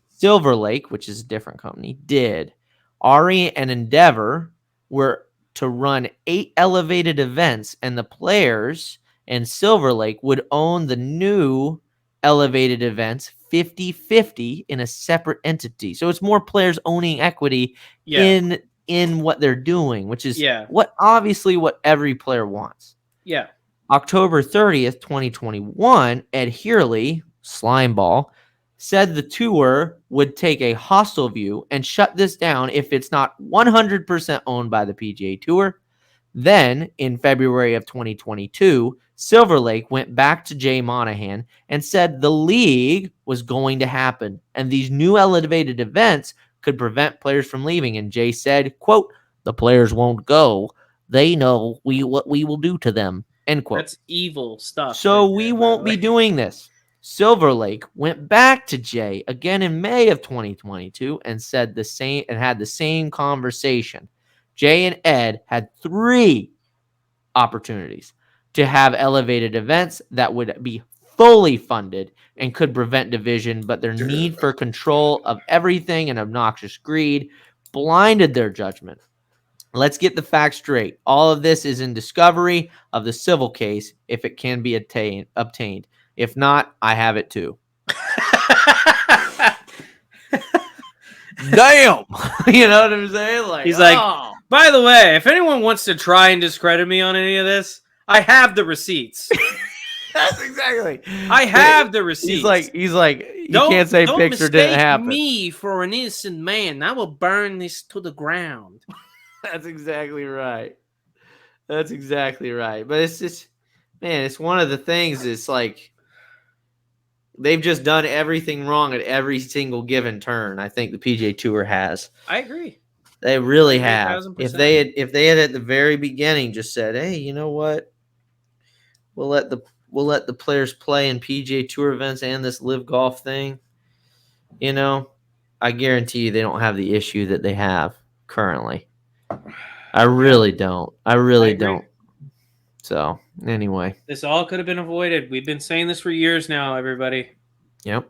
Silver Lake, which is a different company, did. Ari and Endeavor were to run 8 elevated events, and the players and Silver Lake would own the new elevated events 50-50 in a separate entity. So it's more players owning equity in what they're doing, which is what every player wants. Yeah. October 30th, 2021, Ed Hurley, Slimeball, said the tour would take a hostile view and shut this down if it's not 100% owned by the PGA Tour. Then, in February of 2022, Silver Lake went back to Jay Monahan and said the league was going to happen, and these new elevated events could prevent players from leaving. And Jay said, quote, "The players won't go. They know what we will do to them. End quote. That's evil stuff. So right we there, by won't the be way. doing this. Silver Lake went back to Jay again in May of 2022 and said the same and had the same conversation. Jay and Ed had 3 opportunities to have elevated events that would be fully funded and could prevent division, but their need for control of everything and obnoxious greed blinded their judgment. Let's get the facts straight. All of this is in discovery of the civil case if it can be obtained. If not, I have it too. Damn. You know what I'm saying? Like, He's like, by the way, if anyone wants to try and discredit me on any of this, I have the receipts. That's exactly. I have the receipts. He's like, you can't say picture didn't happen. Me for an innocent man. I will burn this to the ground. That's exactly right. That's exactly right. But it's just, man, it's one of the things. It's like they've just done everything wrong at every single given turn. I think the PGA Tour has. I agree. They really have. 1000%. If they had at the very beginning just said, "Hey, you know what? We'll let the players play in PGA Tour events and this LIV golf thing," you know, I guarantee you they don't have the issue that they have currently. I really don't. I really don't. So, anyway. This all could have been avoided. We've been saying this for years now, everybody. Yep.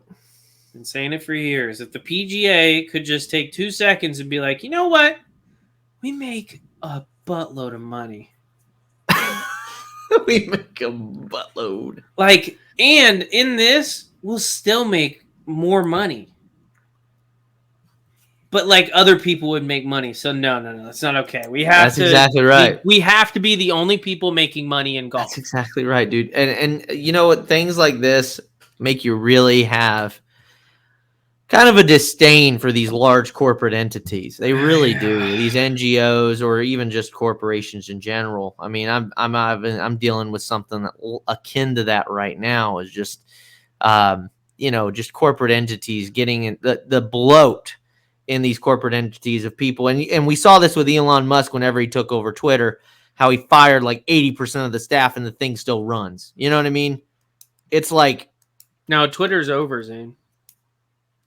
Been saying it for years. If the PGA could just take 2 seconds and be like, you know what? We make a buttload of money. We make a buttload. Like, and in this, we'll still make more money. But like other people would make money. So no, that's not okay. That's exactly right. We have to be the only people making money in golf. That's exactly right, dude. And you know what? Things like this make you really have kind of a disdain for these large corporate entities. They really do. These NGOs or even just corporations in general. I mean, I'm dealing with something akin to that right now. Is just just corporate entities getting in the bloat in these corporate entities of people. And we saw this with Elon Musk whenever he took over Twitter, how he fired like 80% of the staff and the thing still runs. You know what I mean? It's like, now Twitter's over, Zane.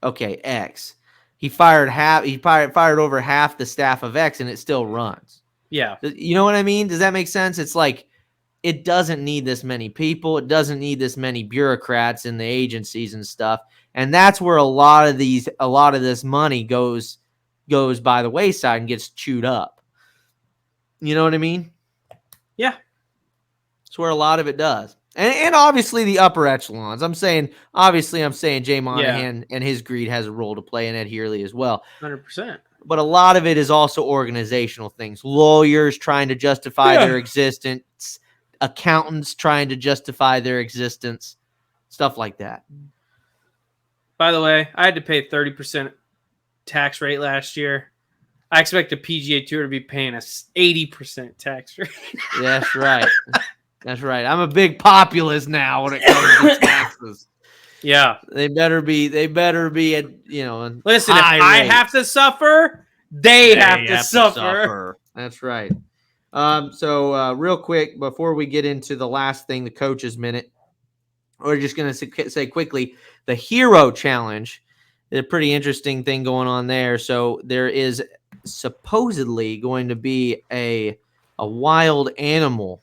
Okay, X. He fired over half the staff of X and it still runs. Yeah. You know what I mean? Does that make sense? It's like, it doesn't need this many people. It doesn't need this many bureaucrats in the agencies and stuff. And that's where a lot of this money goes by the wayside and gets chewed up. You know what I mean? Yeah. That's where a lot of it does. And obviously the upper echelons. I'm saying Jay Monahan and his greed has a role to play, and Ed Healy as well. 100%. But a lot of it is also organizational things. Lawyers trying to justify their existence, accountants trying to justify their existence, stuff like that. By the way, I had to pay 30% tax rate last year. I expect the PGA Tour to be paying us 80% tax rate. That's right. That's right. I'm a big populist now when it comes to taxes. Yeah. They better be at, listen, if I have to suffer, they have to suffer. That's right. So real quick, before we get into the last thing, the coach's minute, we're just going to say quickly, the Hero Challenge is a pretty interesting thing going on there. So there is supposedly going to be a wild animal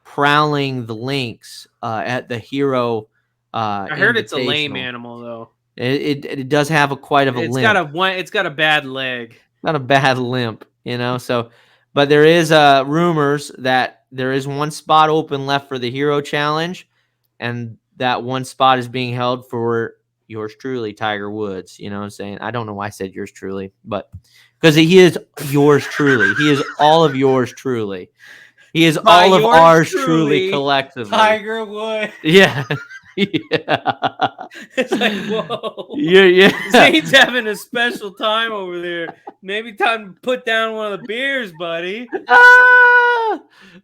prowling the links at the Hero. I heard it's a lame animal though. It does have quite a limp. It's got a bad leg. Not a bad limp, So, but there is rumors that there is one spot open left for the Hero Challenge, and that one spot is being held for yours truly, Tiger Woods. You know what I'm saying? I don't know why I said yours truly, but because he is yours truly. He is all of yours truly. He is all of ours truly collectively. Tiger Woods. Yeah. It's like, whoa. Yeah. Zane's having a special time over there. Maybe time to put down one of the beers, buddy.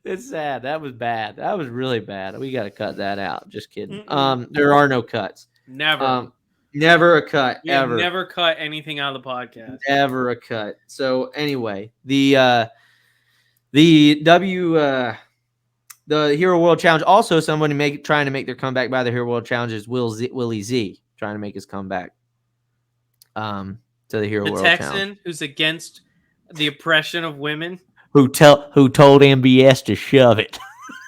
It's sad. That was bad. That was really bad. We got to cut that out. Just kidding. There are no cuts. Never. Never a cut. Ever. Never cut anything out of the podcast. Never a cut. So anyway, the The the Hero World Challenge. Also, somebody trying to make their comeback by the Hero World Challenge is Willie Z trying to make his comeback. To the Hero The World Texan Challenge. who's against the oppression of women. Who told MBS to shove it?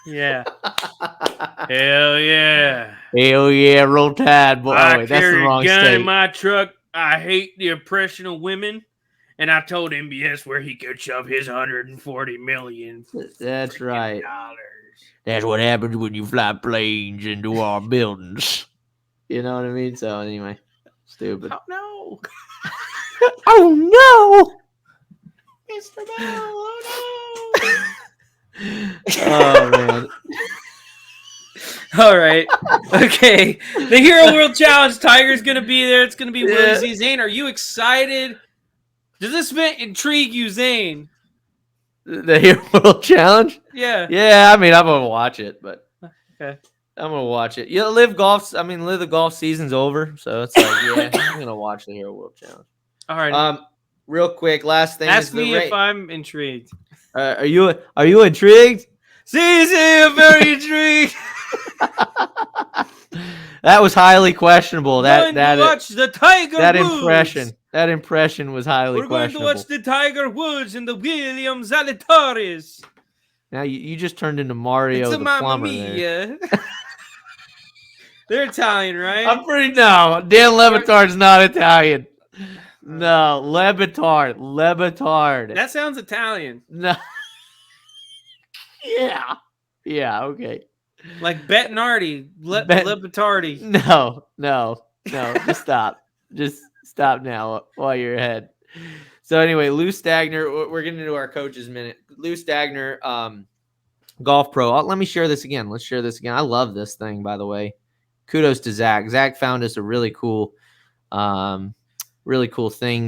Yeah. Hell yeah. Hell yeah, roll tide, boy. I Oh, wait, that's the carry a wrong gun state. in my truck. I hate the oppression of women. And I told MBS where he could shove his 140 million. That's right. Dollars. That's what happens when you fly planes into our buildings. You know what I mean? So anyway, stupid. Oh no. Oh no, Mr. Bell, oh no. oh man. All right. Okay. The Hero World Challenge. Tiger's going to be there. It's going to be Willie Z. Zane, are you excited? Does this event intrigue you, Zane? The Hero World Challenge? Yeah. Yeah, I mean, I'm gonna watch it, but Okay. I'm gonna watch it. Yeah, LIV the golf season's over, so it's like, yeah, I'm gonna watch the Hero World Challenge. All right. Real quick, last thing. Ask me if I'm intrigued. Are you intrigued? See, I'm very intrigued. That was highly questionable. Watch the Tiger Woods. That impression was highly questionable. We're going to watch the Tiger Woods and the William Zalatoris. Now you just turned into Mario It's a the Mamma plumber Mia. They're Italian, right? No, Dan Levitard's not Italian. No, Lebitard. That sounds Italian. No. Yeah. Yeah, okay. Like Bettinardi, Lebitardi. No. Just stop. Just stop now while you're ahead. So anyway, Lou Stagner, we're getting into our coach's minute. Lou Stagner, Golf Pro. Let me share this again. Let's share this again. I love this thing, by the way. Kudos to Zach. Zach found us a really cool thing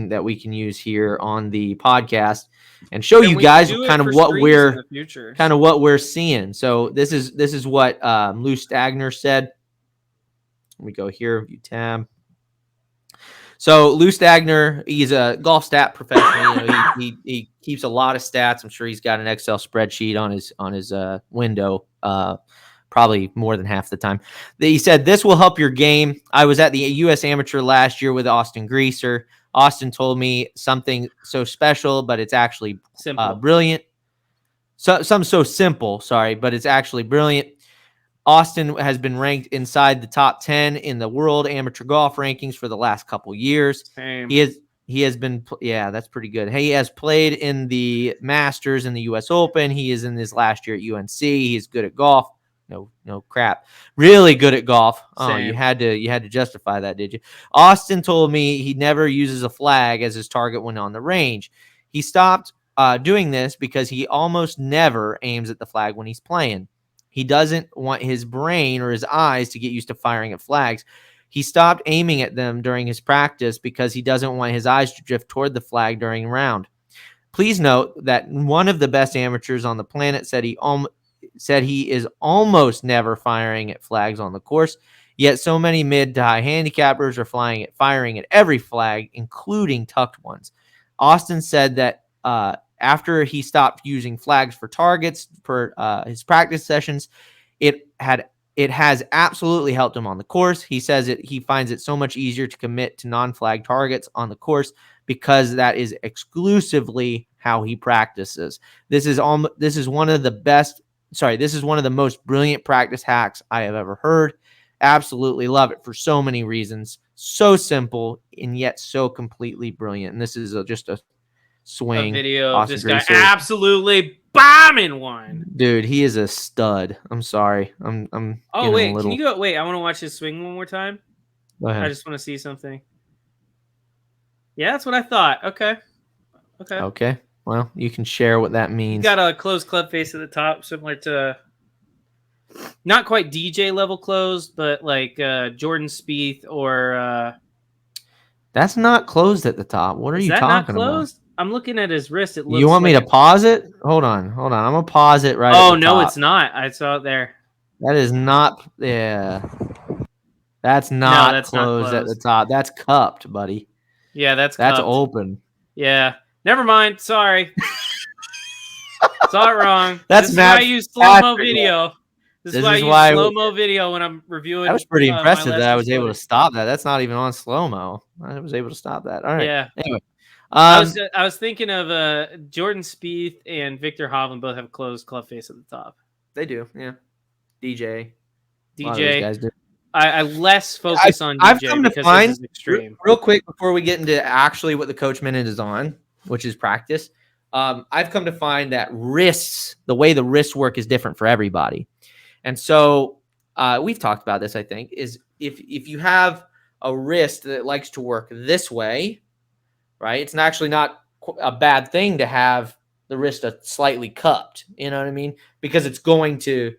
that we can use here on the podcast and show you guys kind of what we're seeing. So this is what Lou Stagner said. Let me go here, view tab. So Lou Stagner, he's a golf stat professional. You know, he keeps a lot of stats. I'm sure he's got an Excel spreadsheet on his window, probably more than half the time. He said, "This will help your game. I was at the U.S. Amateur last year with Austin Greaser. Austin told me something so special, but it's actually brilliant. Something so simple, sorry, but it's actually brilliant. Austin has been ranked inside the top 10 in the world amateur golf rankings for the last couple years. Same. He has been, yeah, that's pretty good. He has played in the Masters and the U.S. Open. He is in his last year at UNC. He's good at golf. No crap. Really good at golf. Oh, Same. you had to justify that, did you? Austin told me he never uses a flag as his target when on the range. He stopped doing this because he almost never aims at the flag when he's playing. He doesn't want his brain or his eyes to get used to firing at flags. He stopped aiming at them during his practice because he doesn't want his eyes to drift toward the flag during a round. Please note that one of the best amateurs on the planet said he is almost never firing at flags on the course, yet so many mid to high handicappers are firing at every flag, including tucked ones. Austin said that after he stopped using flags for targets for his practice sessions, it has absolutely helped him on the course. He says he finds it so much easier to commit to non-flag targets on the course because that is exclusively how he practices. This is one of the most brilliant practice hacks I have ever heard. Absolutely love it for so many reasons. So simple and yet so completely brilliant. And this is just a swing. A video Austin of this Greaser. guy absolutely bombing one. Dude, he is a stud. I'm sorry. I'm Oh wait, can you go? Wait, I want to watch his swing one more time. Go ahead. I just want to see something. Yeah, that's what I thought. Okay. Well, you can share what that means. He's got a closed club face at the top, similar to not quite DJ level closed, but like Jordan Spieth or. That's not closed at the top. What are you talking not closed? About? I'm looking at his wrist. It looks. You want me to pause it? Hold on. I'm gonna pause it right. Oh no, it's not. I saw it there. That is not. Yeah. That's not closed at the top. That's cupped, buddy. Yeah, that's open. Yeah. Never mind. Sorry. Saw it wrong. That's this is why I use slow-mo video. This is why I use slow-mo video when I'm reviewing. That was pretty impressive that I was exploded. able to stop that. That's not even on slow-mo. I was able to stop that. All right. Yeah. Anyway. I was thinking of Jordan Spieth and Victor Hovland both have closed club face at the top. They do, yeah. DJ. DJ. A lot of those guys do. I less focus on DJ I've come because to find, this is extreme. Real quick before we get into actually what the coach minute is on, which is practice, I've come to find that wrists, the way the wrists work is different for everybody. And so we've talked about this, I think, is if you have a wrist that likes to work this way, right, it's actually not a bad thing to have the wrist slightly cupped, you know what I mean? Because it's going to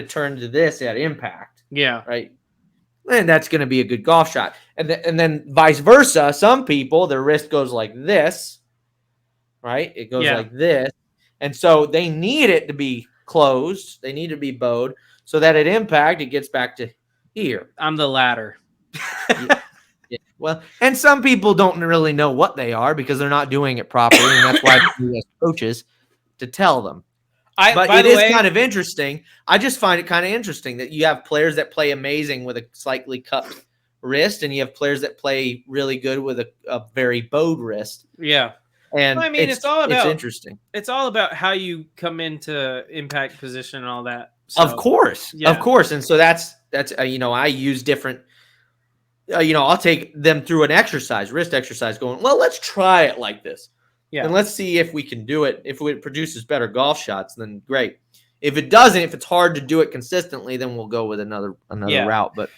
turn to this at impact. Yeah. Right. And that's going to be a good golf shot. And then vice versa. Some people, their wrist goes like this, right? It goes like this. And so they need it to be closed. They need to be bowed so that at impact, it gets back to here. I'm the latter. Yeah. Well, and some people don't really know what they are because they're not doing it properly. And that's why we as coaches to tell them. But it is kind of interesting. I just find it kind of interesting that you have players that play amazing with a slightly cupped wrist, and you have players that play really good with a very bowed wrist. Yeah. And well, I mean, it's interesting. It's all about how you come into impact position and all that. So, of course. And so that's I use different. I'll take them through an exercise, wrist exercise, going, well, let's try it like this. Yeah. And let's see if we can do it. If it produces better golf shots, then great. If it doesn't, if it's hard to do it consistently, then we'll go with another route. But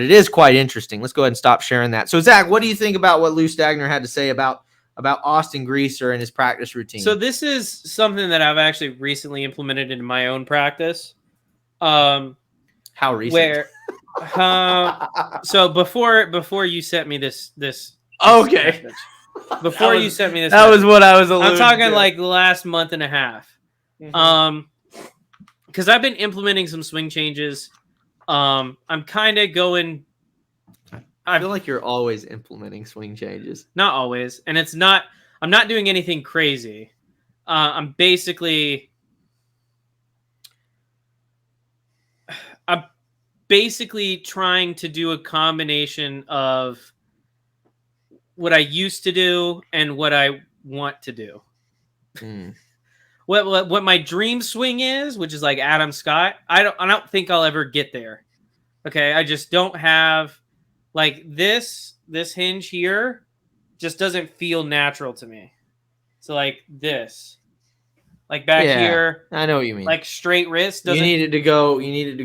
it is quite interesting. Let's go ahead and stop sharing that. So, Zach, what do you think about what Lou Stagner had to say about Austin Greaser and his practice routine? So this is something that I've actually recently implemented into my own practice. How recent? Where so before you sent me this okay. Message, before you sent me this, that was what I was alluding I'm talking to. like the last month and a half. Mm-hmm. Because I've been implementing some swing changes. I'm kind of going. I feel like you're always implementing swing changes. Not always, and it's not. I'm not doing anything crazy. I'm basically trying to do a combination of what I used to do and what I want to do. What my dream swing is, which is like Adam Scott. I don't think I'll ever get there. Okay, I just don't have like this hinge here just doesn't feel natural to me. So like this. Like back here, I know what you mean. Like straight wrist doesn't. You needed to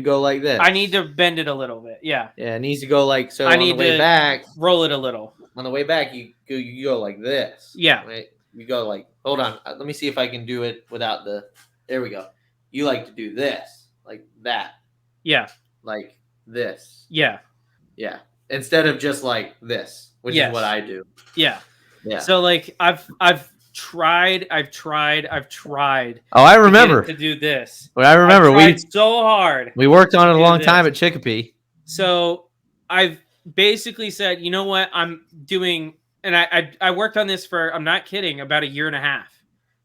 go like this. I need to bend it a little bit. Yeah. Yeah, it needs to go like so. On the way back, roll it a little. On the way back, you go like this. Yeah. Right? You go like, hold on. Let me see if I can do it without the. There we go. You like to do this, like that. Yeah. Like this. Yeah. Yeah. Instead of just like this, which is what I do. Yeah. Yeah. So like I've tried. Oh, I remember to do this. Well, I remember we tried so hard. We worked on it a long time at Chicopee. So I've basically said, you know what, I'm doing, and I worked on this for, I'm not kidding, about a year and a half,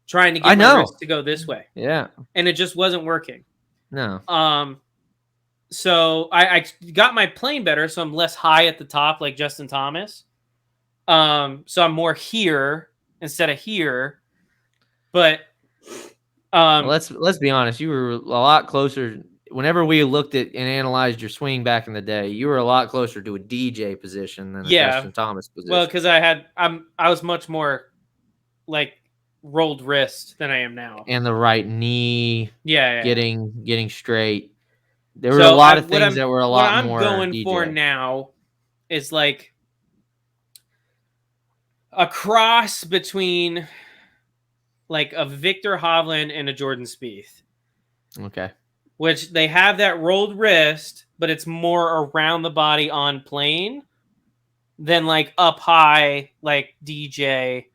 trying to get my wrist to go this way. Yeah. And it just wasn't working. No. So I got my plane better, so I'm less high at the top like Justin Thomas. So I'm more here instead of here, but let's be honest. You were a lot closer. Whenever we looked at and analyzed your swing back in the day, you were a lot closer to a DJ position than a Justin Thomas position. Well, because I was much more like rolled wrist than I am now, and the right knee, getting straight. There were a lot of things that were a lot more. What I'm going DJ. For now is like a cross between like a Victor Hovland and a Jordan Spieth. Okay. Which they have that rolled wrist, but it's more around the body on plane than like up high like DJ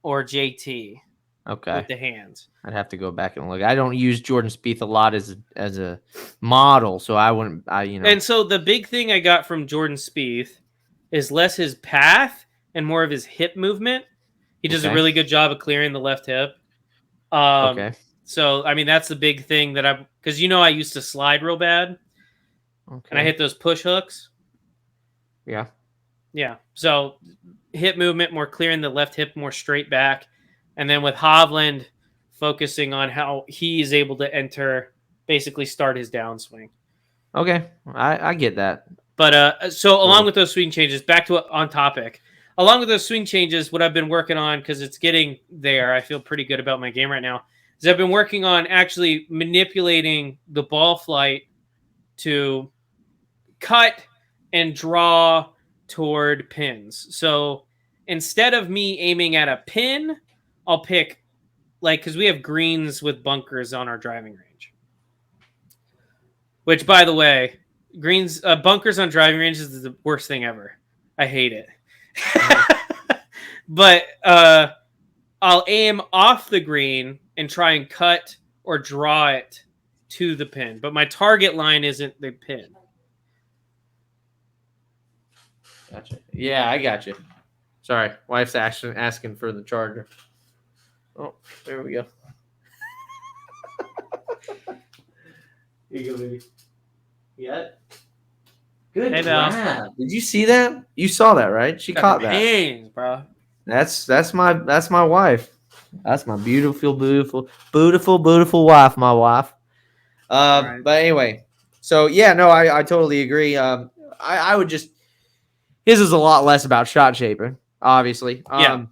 or JT. Okay. With the hands. I'd have to go back and look. I don't use Jordan Spieth a lot as a model, so I wouldn't. And so the big thing I got from Jordan Spieth is less his path and more of his hip movement. He does a really good job of clearing the left hip. Okay. So I mean that's the big thing that because I used to slide real bad, Okay. and I hit those push hooks. Yeah. Yeah. So hip movement more clear in the left hip, more straight back, and then with Hovland focusing on how he is able to basically start his downswing. Okay, I get that. But so along with those swing changes, back to on topic. Along with those swing changes, what I've been working on, because it's getting there, I feel pretty good about my game right now, is I've been working on actually manipulating the ball flight to cut and draw toward pins. So instead of me aiming at a pin, I'll pick, because we have greens with bunkers on our driving range. Which, by the way, bunkers on driving ranges is the worst thing ever. I hate it. But I'll aim off the green and try and cut or draw it to the pin. But my target line isn't the pin. Gotcha. Yeah, I got you. Sorry, wife's asking for the charger. Oh, there we go. Here you go, baby. Yeah. Good. Hey, wow. Did you see that? You saw that, right? She caught that. Pains, bro. That's my wife. That's my beautiful wife. My wife. Right. But anyway, so yeah, no, I totally agree. I would just. His is a lot less about shot shaping, obviously. Yeah.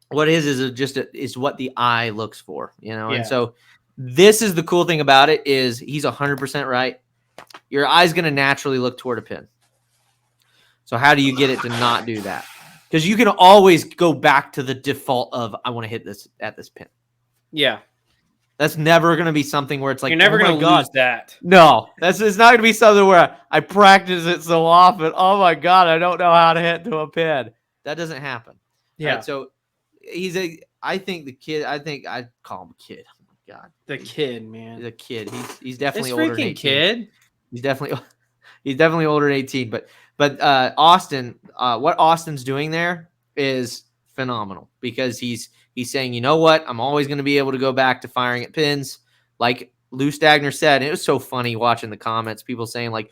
What his is what the eye looks for, Yeah. And so this is the cool thing about it is he's 100% right. Your eye's going to naturally look toward a pin. So how do you get it to not do that? Because you can always go back to the default of I want to hit this at this pin. Yeah. That's never going to be something where it's like, you're never going to lose that. No, it's not going to be something where I practice it so often. Oh my God, I don't know how to hit to a pin. That doesn't happen. Yeah. Right? So I think I'd call him a kid. Oh my God. The kid, man. He's a kid. He's definitely this older than freaking 18. kid. He's definitely older than 18. But Austin, what Austin's doing there is phenomenal because he's saying, you know what? I'm always going to be able to go back to firing at pins. Like Lou Stagner said, and it was so funny watching the comments, people saying like,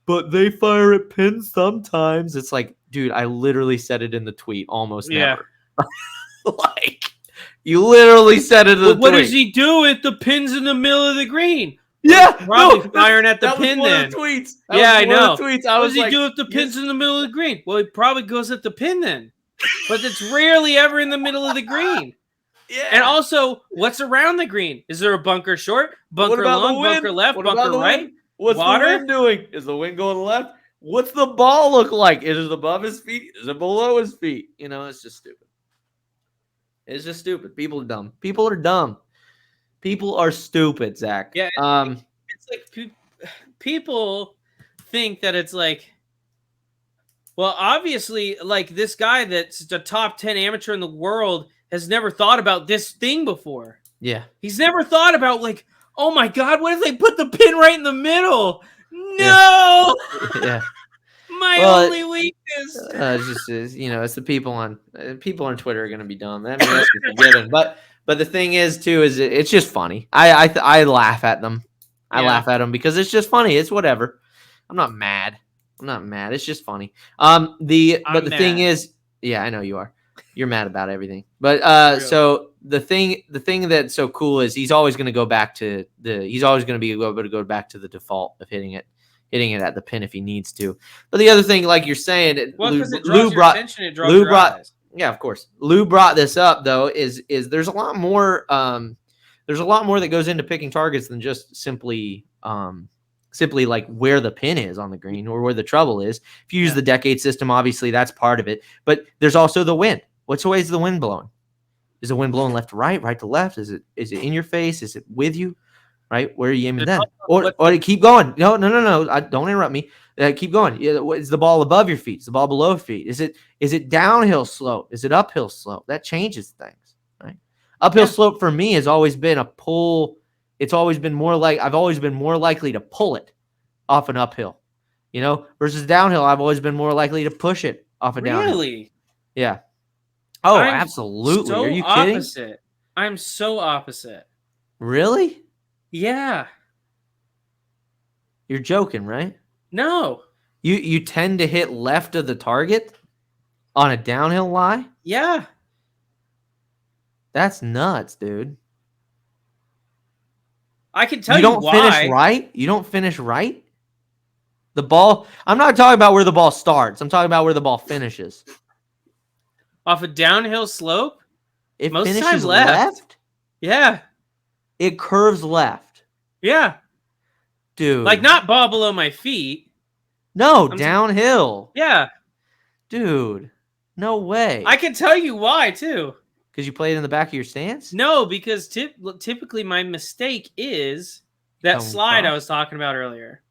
but they fire at pins sometimes. It's like, dude, I literally said it in the tweet almost never. Like, you literally said it in the tweet. What does he do if the pin's in the middle of the green? Yeah, probably firing at the pin then. Tweets. Yeah, I know. Tweets. What does he do if the pin's in the middle of the green? Well, he probably goes at the pin then. But it's rarely ever in the middle of the green. Yeah. And also, what's around the green? Is there a bunker short, bunker long, bunker left, bunker right? What's water? The wind doing? Is the wind going left? What's the ball look like? Is it above his feet? Is it below his feet? It's just stupid. It's just stupid. People are dumb. People are dumb. People are stupid, Zach. Yeah. It's like people think that it's like, well, obviously, like this guy that's the top 10 amateur in the world has never thought about this thing before. Yeah. He's never thought about like, oh my God, what if they put the pin right in the middle? No. Yeah. My only weakness. It's just it's the people on Twitter are going to be dumb. I mean, that's just a given. But the thing is too is it's just funny. I laugh at them. I laugh at them because it's just funny. It's whatever. I'm not mad. It's just funny. The thing is, yeah, I know you are. You're mad about everything. But really? So the thing that's so cool is he's always going to go back to he's always going to be able to go back to the default of hitting it at the pin if he needs to. But the other thing, like you're saying, Lou brought attention, it draws your eyes. Yeah, of course. Lou brought this up though. Is there's a lot more that goes into picking targets than just simply like where the pin is on the green or where the trouble is. If you use the decade system, obviously that's part of it. But there's also the wind. Which way is the wind blowing? Is the wind blowing left to right, right to left? Is it in your face? Is it with you? Right? Where are you aiming then? Or keep going. No. Don't interrupt me. Keep going. Is the ball above your feet? Is the ball below your feet? Is it downhill slope? Is it uphill slope? That changes things, right? Uphill slope for me has always been a pull. It's always been more like I've always been more likely to pull it off an uphill, versus downhill. I've always been more likely to push it off a downhill. Really? Yeah. Oh, absolutely. So are you kidding? Opposite. I'm so opposite. Really? Yeah. You're joking, right? No. You tend to hit left of the target on a downhill lie? Yeah. That's nuts, dude. I can tell You you don't finish why. right? You don't finish right? The ball, I'm not talking about where the ball starts. I'm talking about where the ball finishes. Off a downhill slope? It Most of the time finishes left. left? Yeah. It curves left. Yeah. Dude. Like not ball below my feet. No, downhill. Yeah. Dude. No way. I can tell you why too. Because you played in the back of your stance? No, because typically my mistake is that slide I was talking about earlier.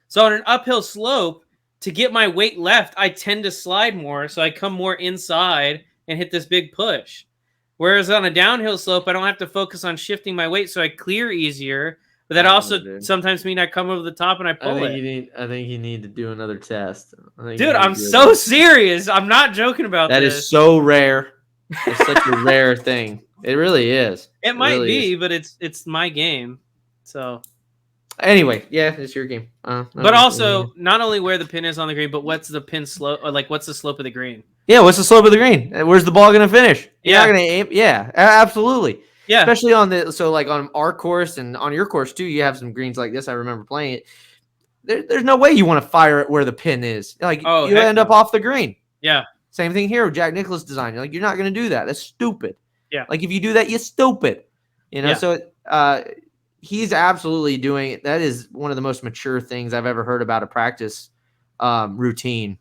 So on an uphill slope, to get my weight left, I tend to slide more, so I come more inside and hit this big push. Whereas on a downhill slope, I don't have to focus on shifting my weight, so I clear easier. But that also sometimes means I come over the top and I pull it. I think you need to do another test. Dude, I'm so serious. I'm not joking about that. That this. is so rare. It's such a rare thing. It really is. It might really be, but it's my game. So anyway, yeah, it's your game. But also, not only where the pin is on the green, but what's the pin slope, or like what's the slope of the green? Yeah, what's the slope of the green? Where's the ball going to finish? You're not going to aim. Yeah, absolutely. Yeah. Especially on like on our course and on your course too, you have some greens like this. I remember playing it. There's no way you want to fire it where the pin is. Like you end up off the green. Yeah. Same thing here with Jack Nicklaus design. You're not going to do that. That's stupid. Yeah. Like if you do that, you're stupid. So he's absolutely doing it. That is one of the most mature things I've ever heard about a practice routine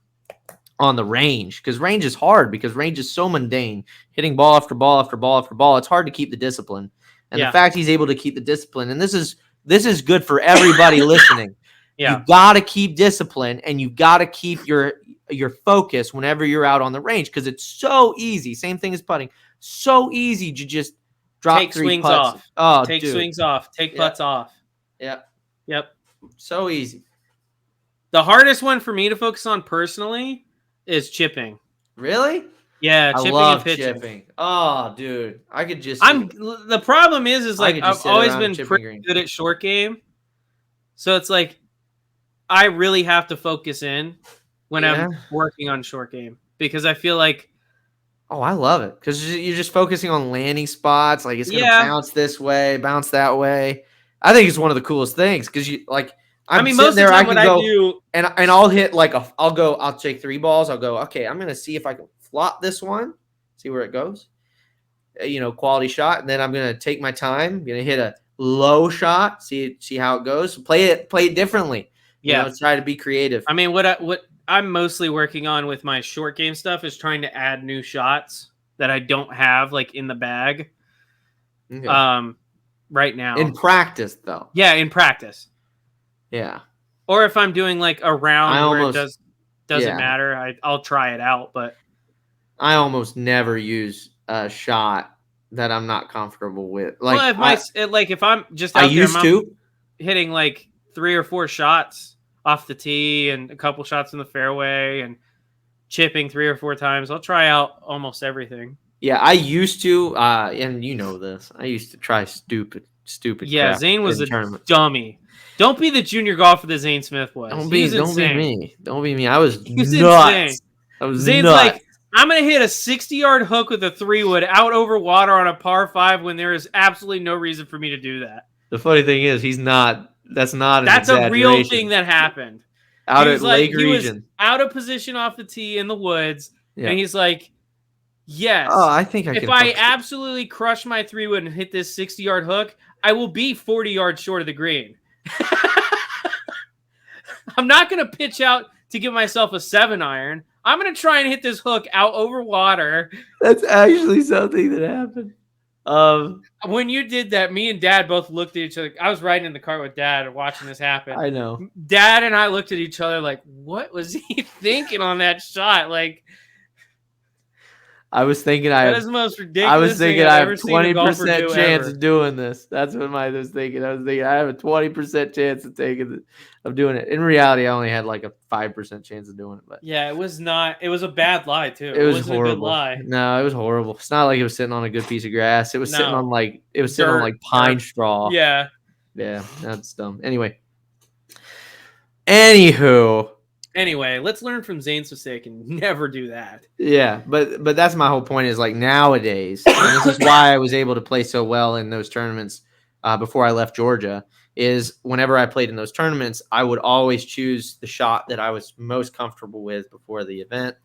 on the range, because range is hard, because range is so mundane, hitting ball after ball after ball after ball. It's hard to keep the discipline, and the fact he's able to keep the discipline, and this is good for everybody listening. You got to keep discipline, and you got to keep your focus whenever you're out on the range, because it's so easy. Same thing as putting. So easy to just drop take three swings putts. off. Oh, take dude. swings off. Take putts off. Yep. Yep. So easy. The hardest one for me to focus on personally is chipping. Really? Yeah, chipping and pitching. Chipping. Oh, dude, I could just. The problem is like I've always been pretty good at short game, so it's like I really have to focus in when I'm working on short game, because I feel like. Oh, I love it, because you're just focusing on landing spots. Like it's gonna bounce this way, bounce that way. I think it's one of the coolest things, because you like. Most of the time what I do, and I'll hit like I'll take 3 balls. I'll go, okay, I'm gonna see if I can flop this one, see where it goes. Quality shot, and then I'm gonna take my time. I'm gonna hit a low shot, see how it goes. Play it differently. Try to be creative. I mean, what I'm mostly working on with my short game stuff is trying to add new shots that I don't have like in the bag. Okay. Right now. In practice, though. Yeah, in practice. Yeah. Or if I'm doing like a round where it doesn't matter, I'll try it out. But I almost never use a shot that I'm not comfortable with. Like, if I'm just out hitting like 3 or 4 shots off the tee and a couple shots in the fairway and chipping 3 or 4 times, I'll try out almost everything. Yeah, I used to, and you know this. I used to try stupid. Yeah, Zane was a dummy. Don't be the junior golfer that Zane Smith was. Don't be me. Don't be me. I was nuts. Insane. I was Zane's nuts. like, I'm gonna hit a 60-yard hook with a 3-wood out over water on a par 5 when there is absolutely no reason for me to do that. The funny thing is, he's not. That's not. That's a real thing that happened. Out at Lake Region, he was out of position off the tee in the woods, and he's like, "Yes, I think if I absolutely crush my 3-wood and hit this 60-yard hook, I will be 40 yards short of the green. I'm not going to pitch out to give myself a 7-iron. I'm going to try and hit this hook out over water." That's actually something that happened. When you did that, me and Dad both looked at each other. I was riding in the car with Dad watching this happen. I know. Dad and I looked at each other like, what was he thinking on that shot? Like, I was thinking That is the most I ridiculous was thing thinking I've I ever have seen a golfer 20% do chance ever. of doing this. That's what I was thinking. I was thinking I have a 20% chance of doing it. In reality, I only had like a 5% chance of doing it. But Yeah, it was not. It was a bad lie too. it It was wasn't a good horrible. lie. No, it was horrible. It's not like it was sitting on a good piece of grass. It was sitting on No. like pine Dirt. straw. Yeah. Yeah, that's dumb. Anywho, Anyway, let's learn from Zane's mistake and never do that. yeah, but that's my whole point is like nowadays, and this is why I was able to play so well in those tournaments before I left Georgia. Is whenever I played in those tournaments, I would always choose the shot that I was most comfortable with before the event.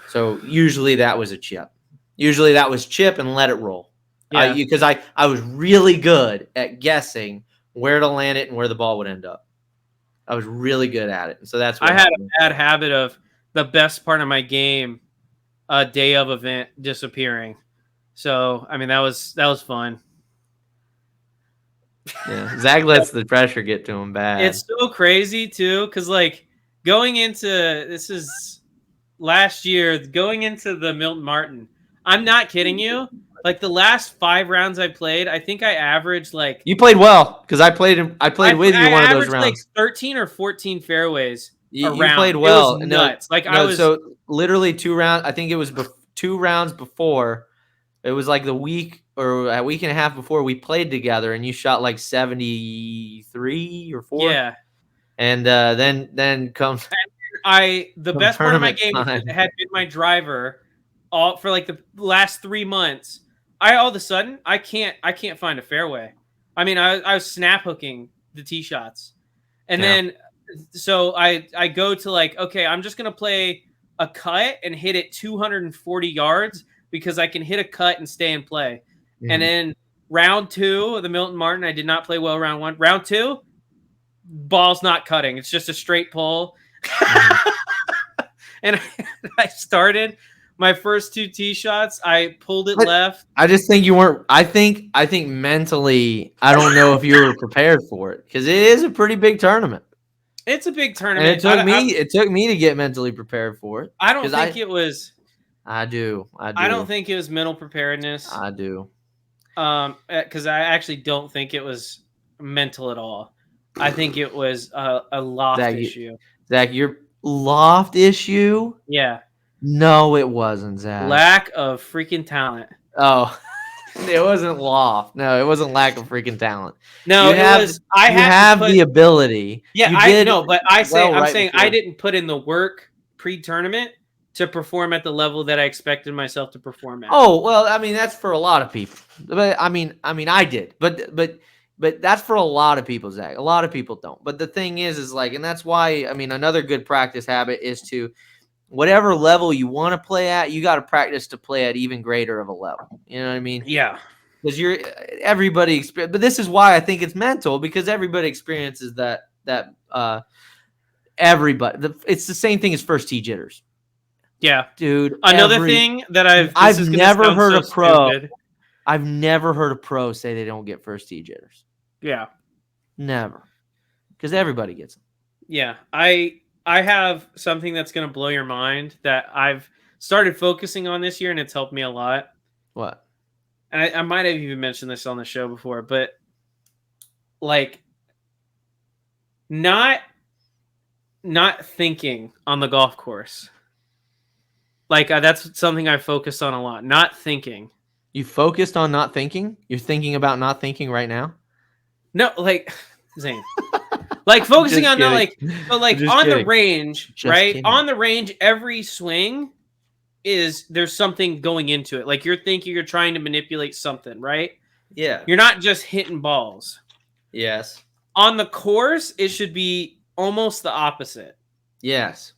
So usually that was a chip. Usually that was chip and let it roll. Yeah. Because I was really good at guessing where to land it and where the ball would end up. I was really good at it. So that's what I had helped a me. bad habit of the best part of my game, a day of event disappearing. So I mean that was fun. Yeah, Zach lets the pressure get to him bad. It's so crazy too, because like going into this is last year, going into the Milton Martin. I'm not kidding you. Like the last 5 rounds I played, I think I averaged like You played well because I played with you I one of those averaged like rounds. 13 or 14 fairways You played around. well. It was nuts. So literally 2 rounds. I think it was 2 rounds before. It was like the week or a week and a half before we played together, and you shot like 73 or 4. Yeah. And then comes The best part of my tournament game time. had been my driver all for like the last 3 months. All of a sudden I can't find a fairway. I mean, I was snap hooking the tee shots. And then so I go to like, okay, I'm just going to play a cut and hit it 240 yards because I can hit a cut and stay in play. Mhm. And then round 2 of the Milton Martin, I did not play well round 1. Round 2, ball's not cutting. It's just a straight pull. And I started my first 2 tee shots. I pulled it left. I just think you weren't. I think mentally, I don't know if you were prepared for it because it is a pretty big tournament. It's a big And tournament. it took me to get mentally prepared for it. I don't think it was. I do. I don't think it was mental preparedness. I do. Because I actually don't think it was mental at all. I think it was a loft issue. Zach, your loft issue? Yeah. No, it wasn't, Zach. Lack of freaking talent. Oh, it wasn't loft. No, it wasn't lack of freaking talent. No, it was. I have the ability. Yeah, I know, but I'm saying I didn't put in the work pre-tournament to perform at the level that I expected myself to perform at. Oh, well, I mean that's for a lot of people. But I mean I did. But that's for a lot of people, Zach. A lot of people don't. But the thing is like, and that's why I mean another good practice habit is to whatever level you want to play at, you got to practice to play at even greater of a level. You know what I mean? Yeah. Because but this is why I think it's mental because everybody experiences that everybody. It's the same thing as first tee jitters. Yeah, dude. Another thing that I've never heard a pro. Stupid. I've never heard a pro say they don't get first tee jitters. Yeah, never, because everybody gets them. Yeah, I have something that's going to blow your mind that I've started focusing on this year, and it's helped me a lot. What? And I might have even mentioned this on the show before, but like not thinking on the golf course. Like that's something I focused on a lot. Not thinking. You focused on not thinking? You're thinking about not thinking right now? No, like Zane. Like focusing on not like, but like on the range, right? Kidding. On the range, every swing there's something going into it. Like you're thinking you're trying to manipulate something, right? Yeah. You're not just hitting balls. Yes. On the course, it should be almost the opposite. Yes.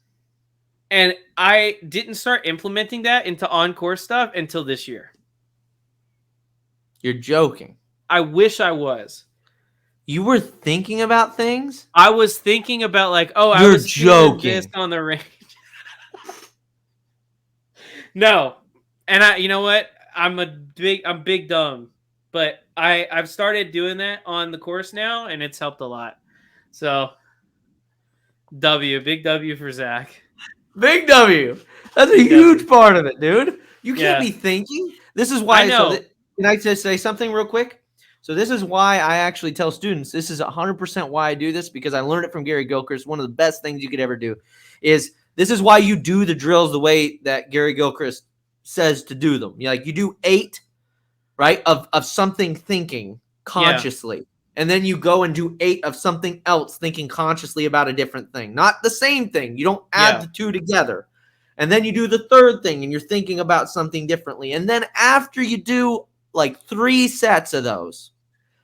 And I didn't start implementing that into on-course stuff until this year. You're joking. I wish I was. You were thinking about things? I was thinking about like, oh, You're I was joking. This on the range. No. And you know what? I'm big dumb. But I've started doing that on the course now, and it's helped a lot. So big W for Zach. Big W. That's a huge part of it, dude. You can't Yeah. be thinking. This is I why. know. Can I just say something real quick? So this is why I actually tell students. This is 100% why I do this, because I learned it from Gary Gilchrist. One of the best things you could ever do is this is why you do the drills the way that Gary Gilchrist says to do them. You do 8, right, of something thinking Yeah. consciously. And then you go and do 8 of something else thinking consciously about a different thing. Not the same thing. You don't add Yeah. the two together. And then you do the third thing and you're thinking about something differently. And then after you do like 3 sets of those,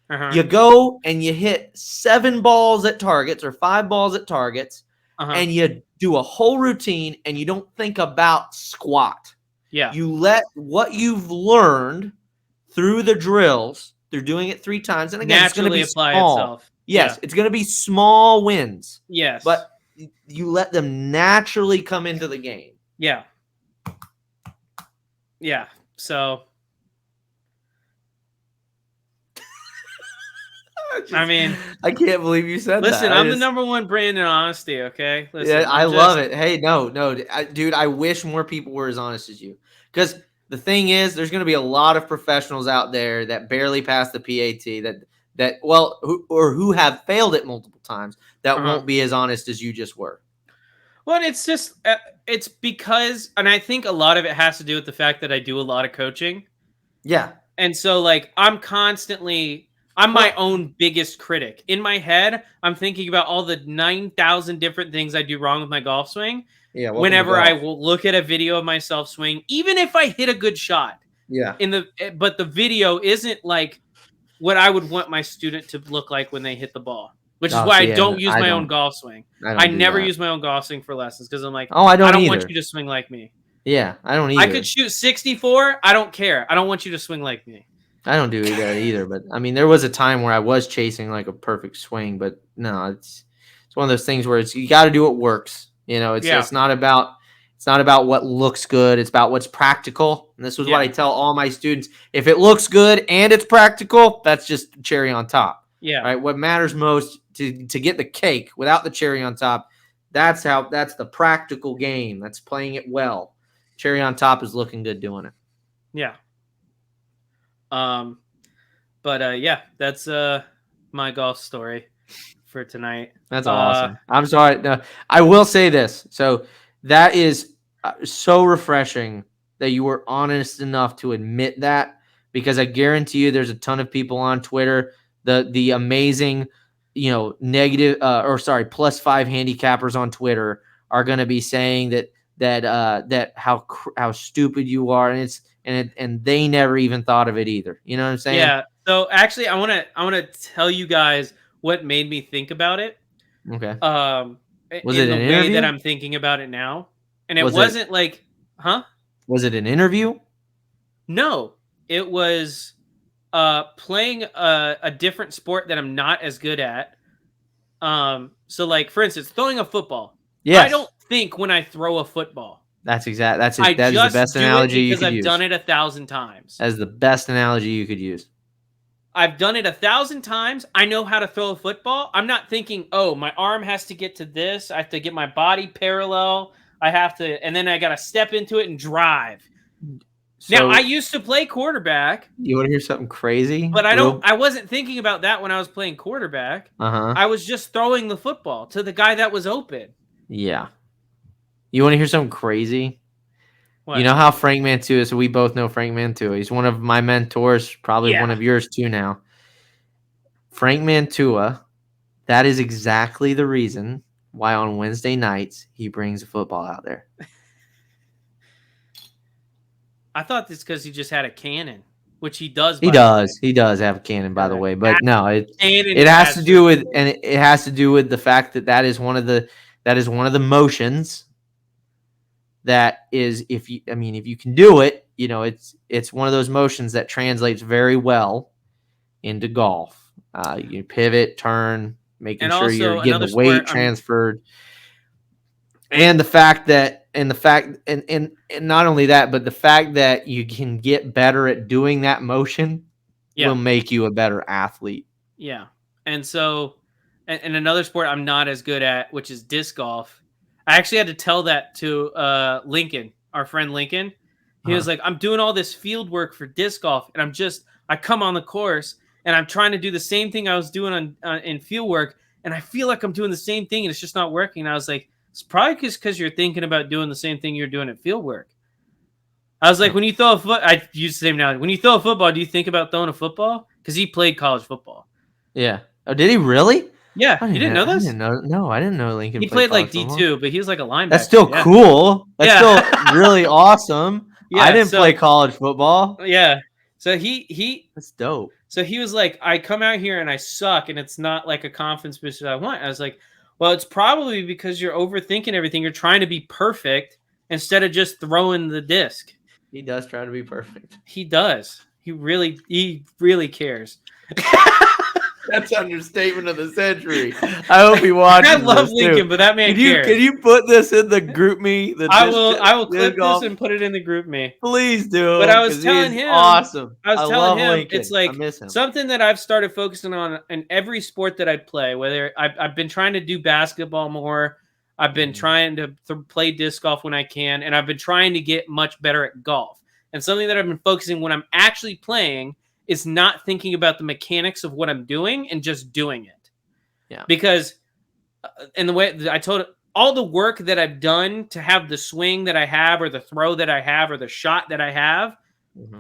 Uh-huh. you go and you hit 7 balls at targets or 5 balls at targets, Uh-huh. and you do a whole routine and you don't think about squat. Yeah. You let what you've learned through the drills, through doing it 3 times, and again, it's going to Naturally be apply small. itself. Yes, Yeah. it's going to be small wins, Yes. but you let them naturally come into the game. Yeah. Yeah. So I mean, I can't believe you said that. listen, I'm the number 1 brand in honesty, okay? Listen, Yeah, I love it. Hey, no, dude, I wish more people were as honest as you. Because the thing is, there's going to be a lot of professionals out there that barely pass the PAT, who have failed it multiple times, that Uh-huh. won't be as honest as you just were. Well, it's just it's because, and I think a lot of it has to do with the fact that I do a lot of coaching. Yeah. And so like I'm my own biggest critic. In my head, I'm thinking about all the 9,000 different things I do wrong with my golf swing. Yeah. Welcome to Whenever I golf. will look at a video of myself swing, even if I hit a good shot, Yeah. but the video isn't like what I would want my student to look like when they hit the ball, which is Oh, why I see, don't use I my don't. own golf swing. I I don't do never that. use my own golf swing for lessons because I'm like, Oh, I I don't don't either. want you to swing like me. Yeah, I don't I either. could shoot 64. I don't care. I don't want you to swing like me. I don't do that either. But I mean, there was a time where I was chasing like a perfect swing, but no, it's one of those things where you got to do what works. It's not about what looks good. It's about what's practical. And this was what I tell all my students: if it looks good and it's practical, that's just cherry on top. Yeah. Right. What matters most to get the cake without the cherry on top. That's the practical game. That's playing it well. Cherry on top is looking good doing it. Yeah. Yeah, that's my golf story for tonight. That's awesome. I'm sorry. No, I will say this. So that is so refreshing that you were honest enough to admit that, because I guarantee you there's a ton of people on Twitter, the amazing, negative +5 handicappers on Twitter are going to be saying that how stupid you are, and they never even thought of it either. You know what I'm saying? Yeah. So actually, I want to tell you guys what made me think about it. Okay. Was it in an the way interview? that I'm thinking about it now, and it Was wasn't like, huh? Was it an interview? No, it was playing a different sport that I'm not as good at. So like for instance, throwing a football. Yes. I don't think when I throw a football. That's exact. That I is the just best do it analogy you because could I've use. done it 1,000 times. That is the best analogy you could use. I've done it 1,000 times. I know how to throw a football. I'm not thinking, oh, my arm has to get to this. I have to get my body parallel. I have to, and then I got to step into it and drive. So, now, I used to play quarterback. You want to hear something crazy? But I wasn't thinking about that when I was playing quarterback. I was just throwing the football to the guy that was open. Yeah. You want to hear something crazy? What? You know how Frank Mantua is? So we both know Frank Mantua. He's one of my mentors, probably one of yours too now. Frank Mantua, that is exactly the reason why on Wednesday nights he brings a football out there. I thought this because he just had a cannon, which he does. He does have a cannon, by the way, but no, it has to do with, and it has to do with the fact that is one of the motions. That is, if you can do it, it's one of those motions that translates very well into golf. You pivot, turn, making sure you're getting the weight transferred, and not only that, but the fact that you can get better at doing that motion will make you a better athlete. Yeah, and so, and another sport I'm not as good at, which is disc golf. I actually had to tell that to Lincoln, our friend Lincoln. He was like, I'm doing all this field work for disc golf, and I come on the course, and I'm trying to do the same thing I was doing in field work, and I feel like I'm doing the same thing, and it's just not working. And I was like, it's probably just because you're thinking about doing the same thing you're doing at field work. I was like, when you throw a foot, I use the same analogy. When you throw a football, do you think about throwing a football? Because he played college football. Yeah. Oh, did he really? Yeah. You didn't know this? No, I didn't know Lincoln. He played like D2, but he was like a linebacker. That's still cool. That's still really awesome. Yeah, I didn't play college football. Yeah. So he that's dope. So he was like, I come out here and I suck, and it's not like a confidence boost that I want. I was like, well, it's probably because you're overthinking everything. You're trying to be perfect instead of just throwing the disc. He does try to be perfect. He does. He really cares. That's understatement of the century. I hope he watches. I love Lincoln, too. But that man cares. Can you put this in the group me? I will clip this and put it in the group me. Please do. But I was telling him, awesome. I was telling him Lincoln. It's like something that I've started focusing on in every sport that I play. Whether I've been trying to do basketball more, I've been trying to play disc golf when I can, and I've been trying to get much better at golf. And something that I've been focusing when I'm actually playing is not thinking about the mechanics of what I'm doing and just doing it. Yeah. Because in the way I told all the work that I've done to have the swing that I have, or the throw that I have, or the shot that I have,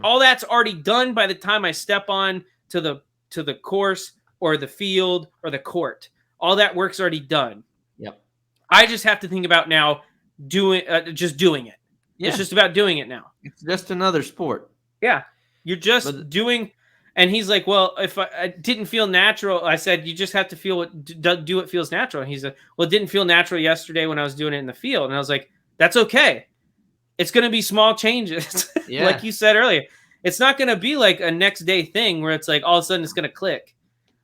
all that's already done by the time I step on to the course or the field or the court. All that work's already done. Yep. I just have to think about now just doing it. Yeah. It's just about doing it now. It's just another sport. Yeah. You're just doing. And he's like, well, if I didn't feel natural, I said, you just have to feel do what feels natural. And he said, well, it didn't feel natural yesterday when I was doing it in the field. And I was like, that's okay. It's going to be small changes. Yeah. Like you said earlier, it's not going to be like a next day thing where it's like, all of a sudden it's going to click.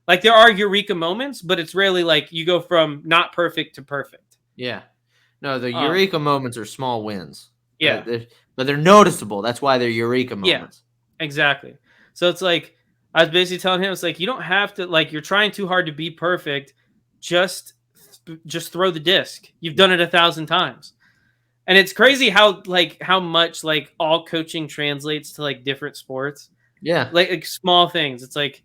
Like there are eureka moments, but it's really like you go from not perfect to perfect. Yeah. No, the eureka moments are small wins. Yeah. But they're noticeable. That's why they're eureka moments. Yeah, exactly. So it's like, I was basically telling him, it's like, you don't have to, like, you're trying too hard to be perfect. Just throw the disc. You've done it 1,000 times. And it's crazy how much like all coaching translates to like different sports. Yeah. Like small things. It's like,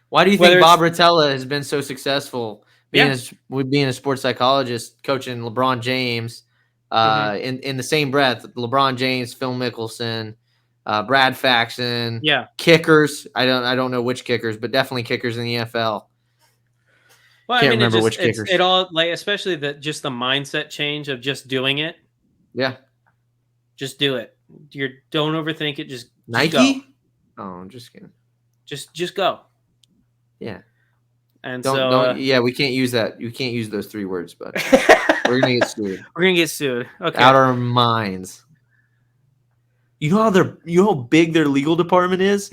why do you think Bob Rotella has been so successful being a sports psychologist, coaching LeBron James, in the same breath, LeBron James, Phil Mickelson, Brad Faxon, kickers. I don't know which kickers, but definitely kickers in the NFL. Well, can't remember which kickers. It all like, especially the mindset change of just doing it. Yeah, just do it. Don't overthink it. Just Nike. Go. Oh, I'm just kidding. Just go. Yeah. And don't. We can't use that. You can't use those 3 words, but we're gonna get sued. We're gonna get sued. Okay. Out our minds. You know how big their legal department is?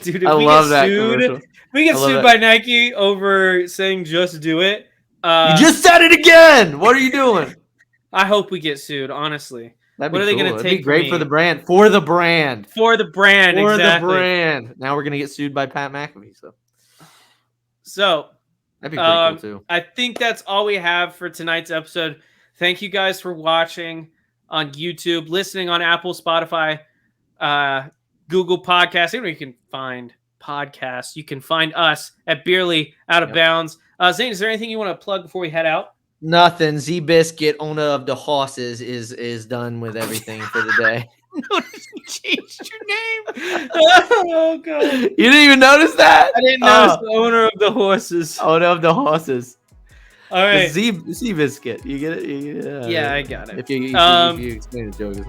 Dude, if I love that commercial. We get sued by Nike over saying just do it. You just said it again. What are you doing? I hope we get sued, honestly. What are they going to take? That'd be great for the brand. For the brand. Now we're going to get sued by Pat McAfee. So that'd be pretty cool too. I think that's all we have for tonight's episode. Thank you guys for watching on YouTube, listening on Apple, Spotify, Google Podcasts, anywhere you can find podcasts. You can find us at Beerly Out of Bounds. Zane, is there anything you want to plug before we head out? Nothing. Z-Biscuit, owner of the horses, is done with everything for the day. Notice you changed your name. Oh, God. You didn't even notice that? I didn't notice the owner of the horses. Owner of the horses. All right. Z-Biscuit. You get it? Yeah, I got it. If you explain the joke as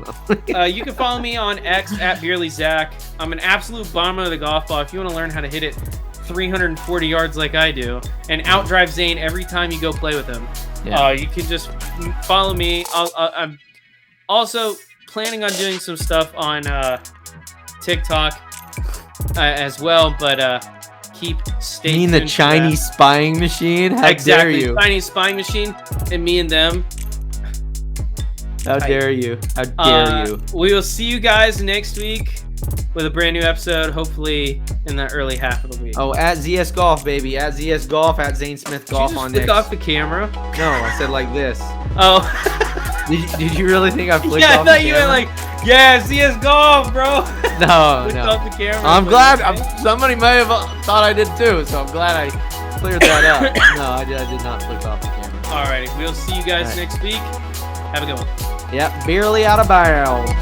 well. You can follow me on X at BeerlyZach. I'm an absolute bomber of the golf ball. If you want to learn how to hit it 340 yards like I do and outdrive Zane every time you go play with him, you can just follow me. I'm also planning on doing some stuff on TikTok as well, but stay tuned. The Chinese spying machine? How dare you? Chinese spying machine and me and them. How dare you? How dare you? We will see you guys next week with a brand new episode, hopefully in the early half of the week. Oh, at ZS Golf, baby. At ZS Golf, at Zane Smith Golf on X. Did you just flick off the camera? No, I said like this. Oh. Did you really think I flicked Yeah, I off the thought you were camera? like, yeah, CS golf, bro. No, Flicked no. off the camera. I'm but glad. okay. Somebody may have thought I did too, so I'm glad I cleared that up. No, I did not flick off the camera. Alrighty, we'll see you guys All right. next week. Have a good one. Yep, barely out of bounds.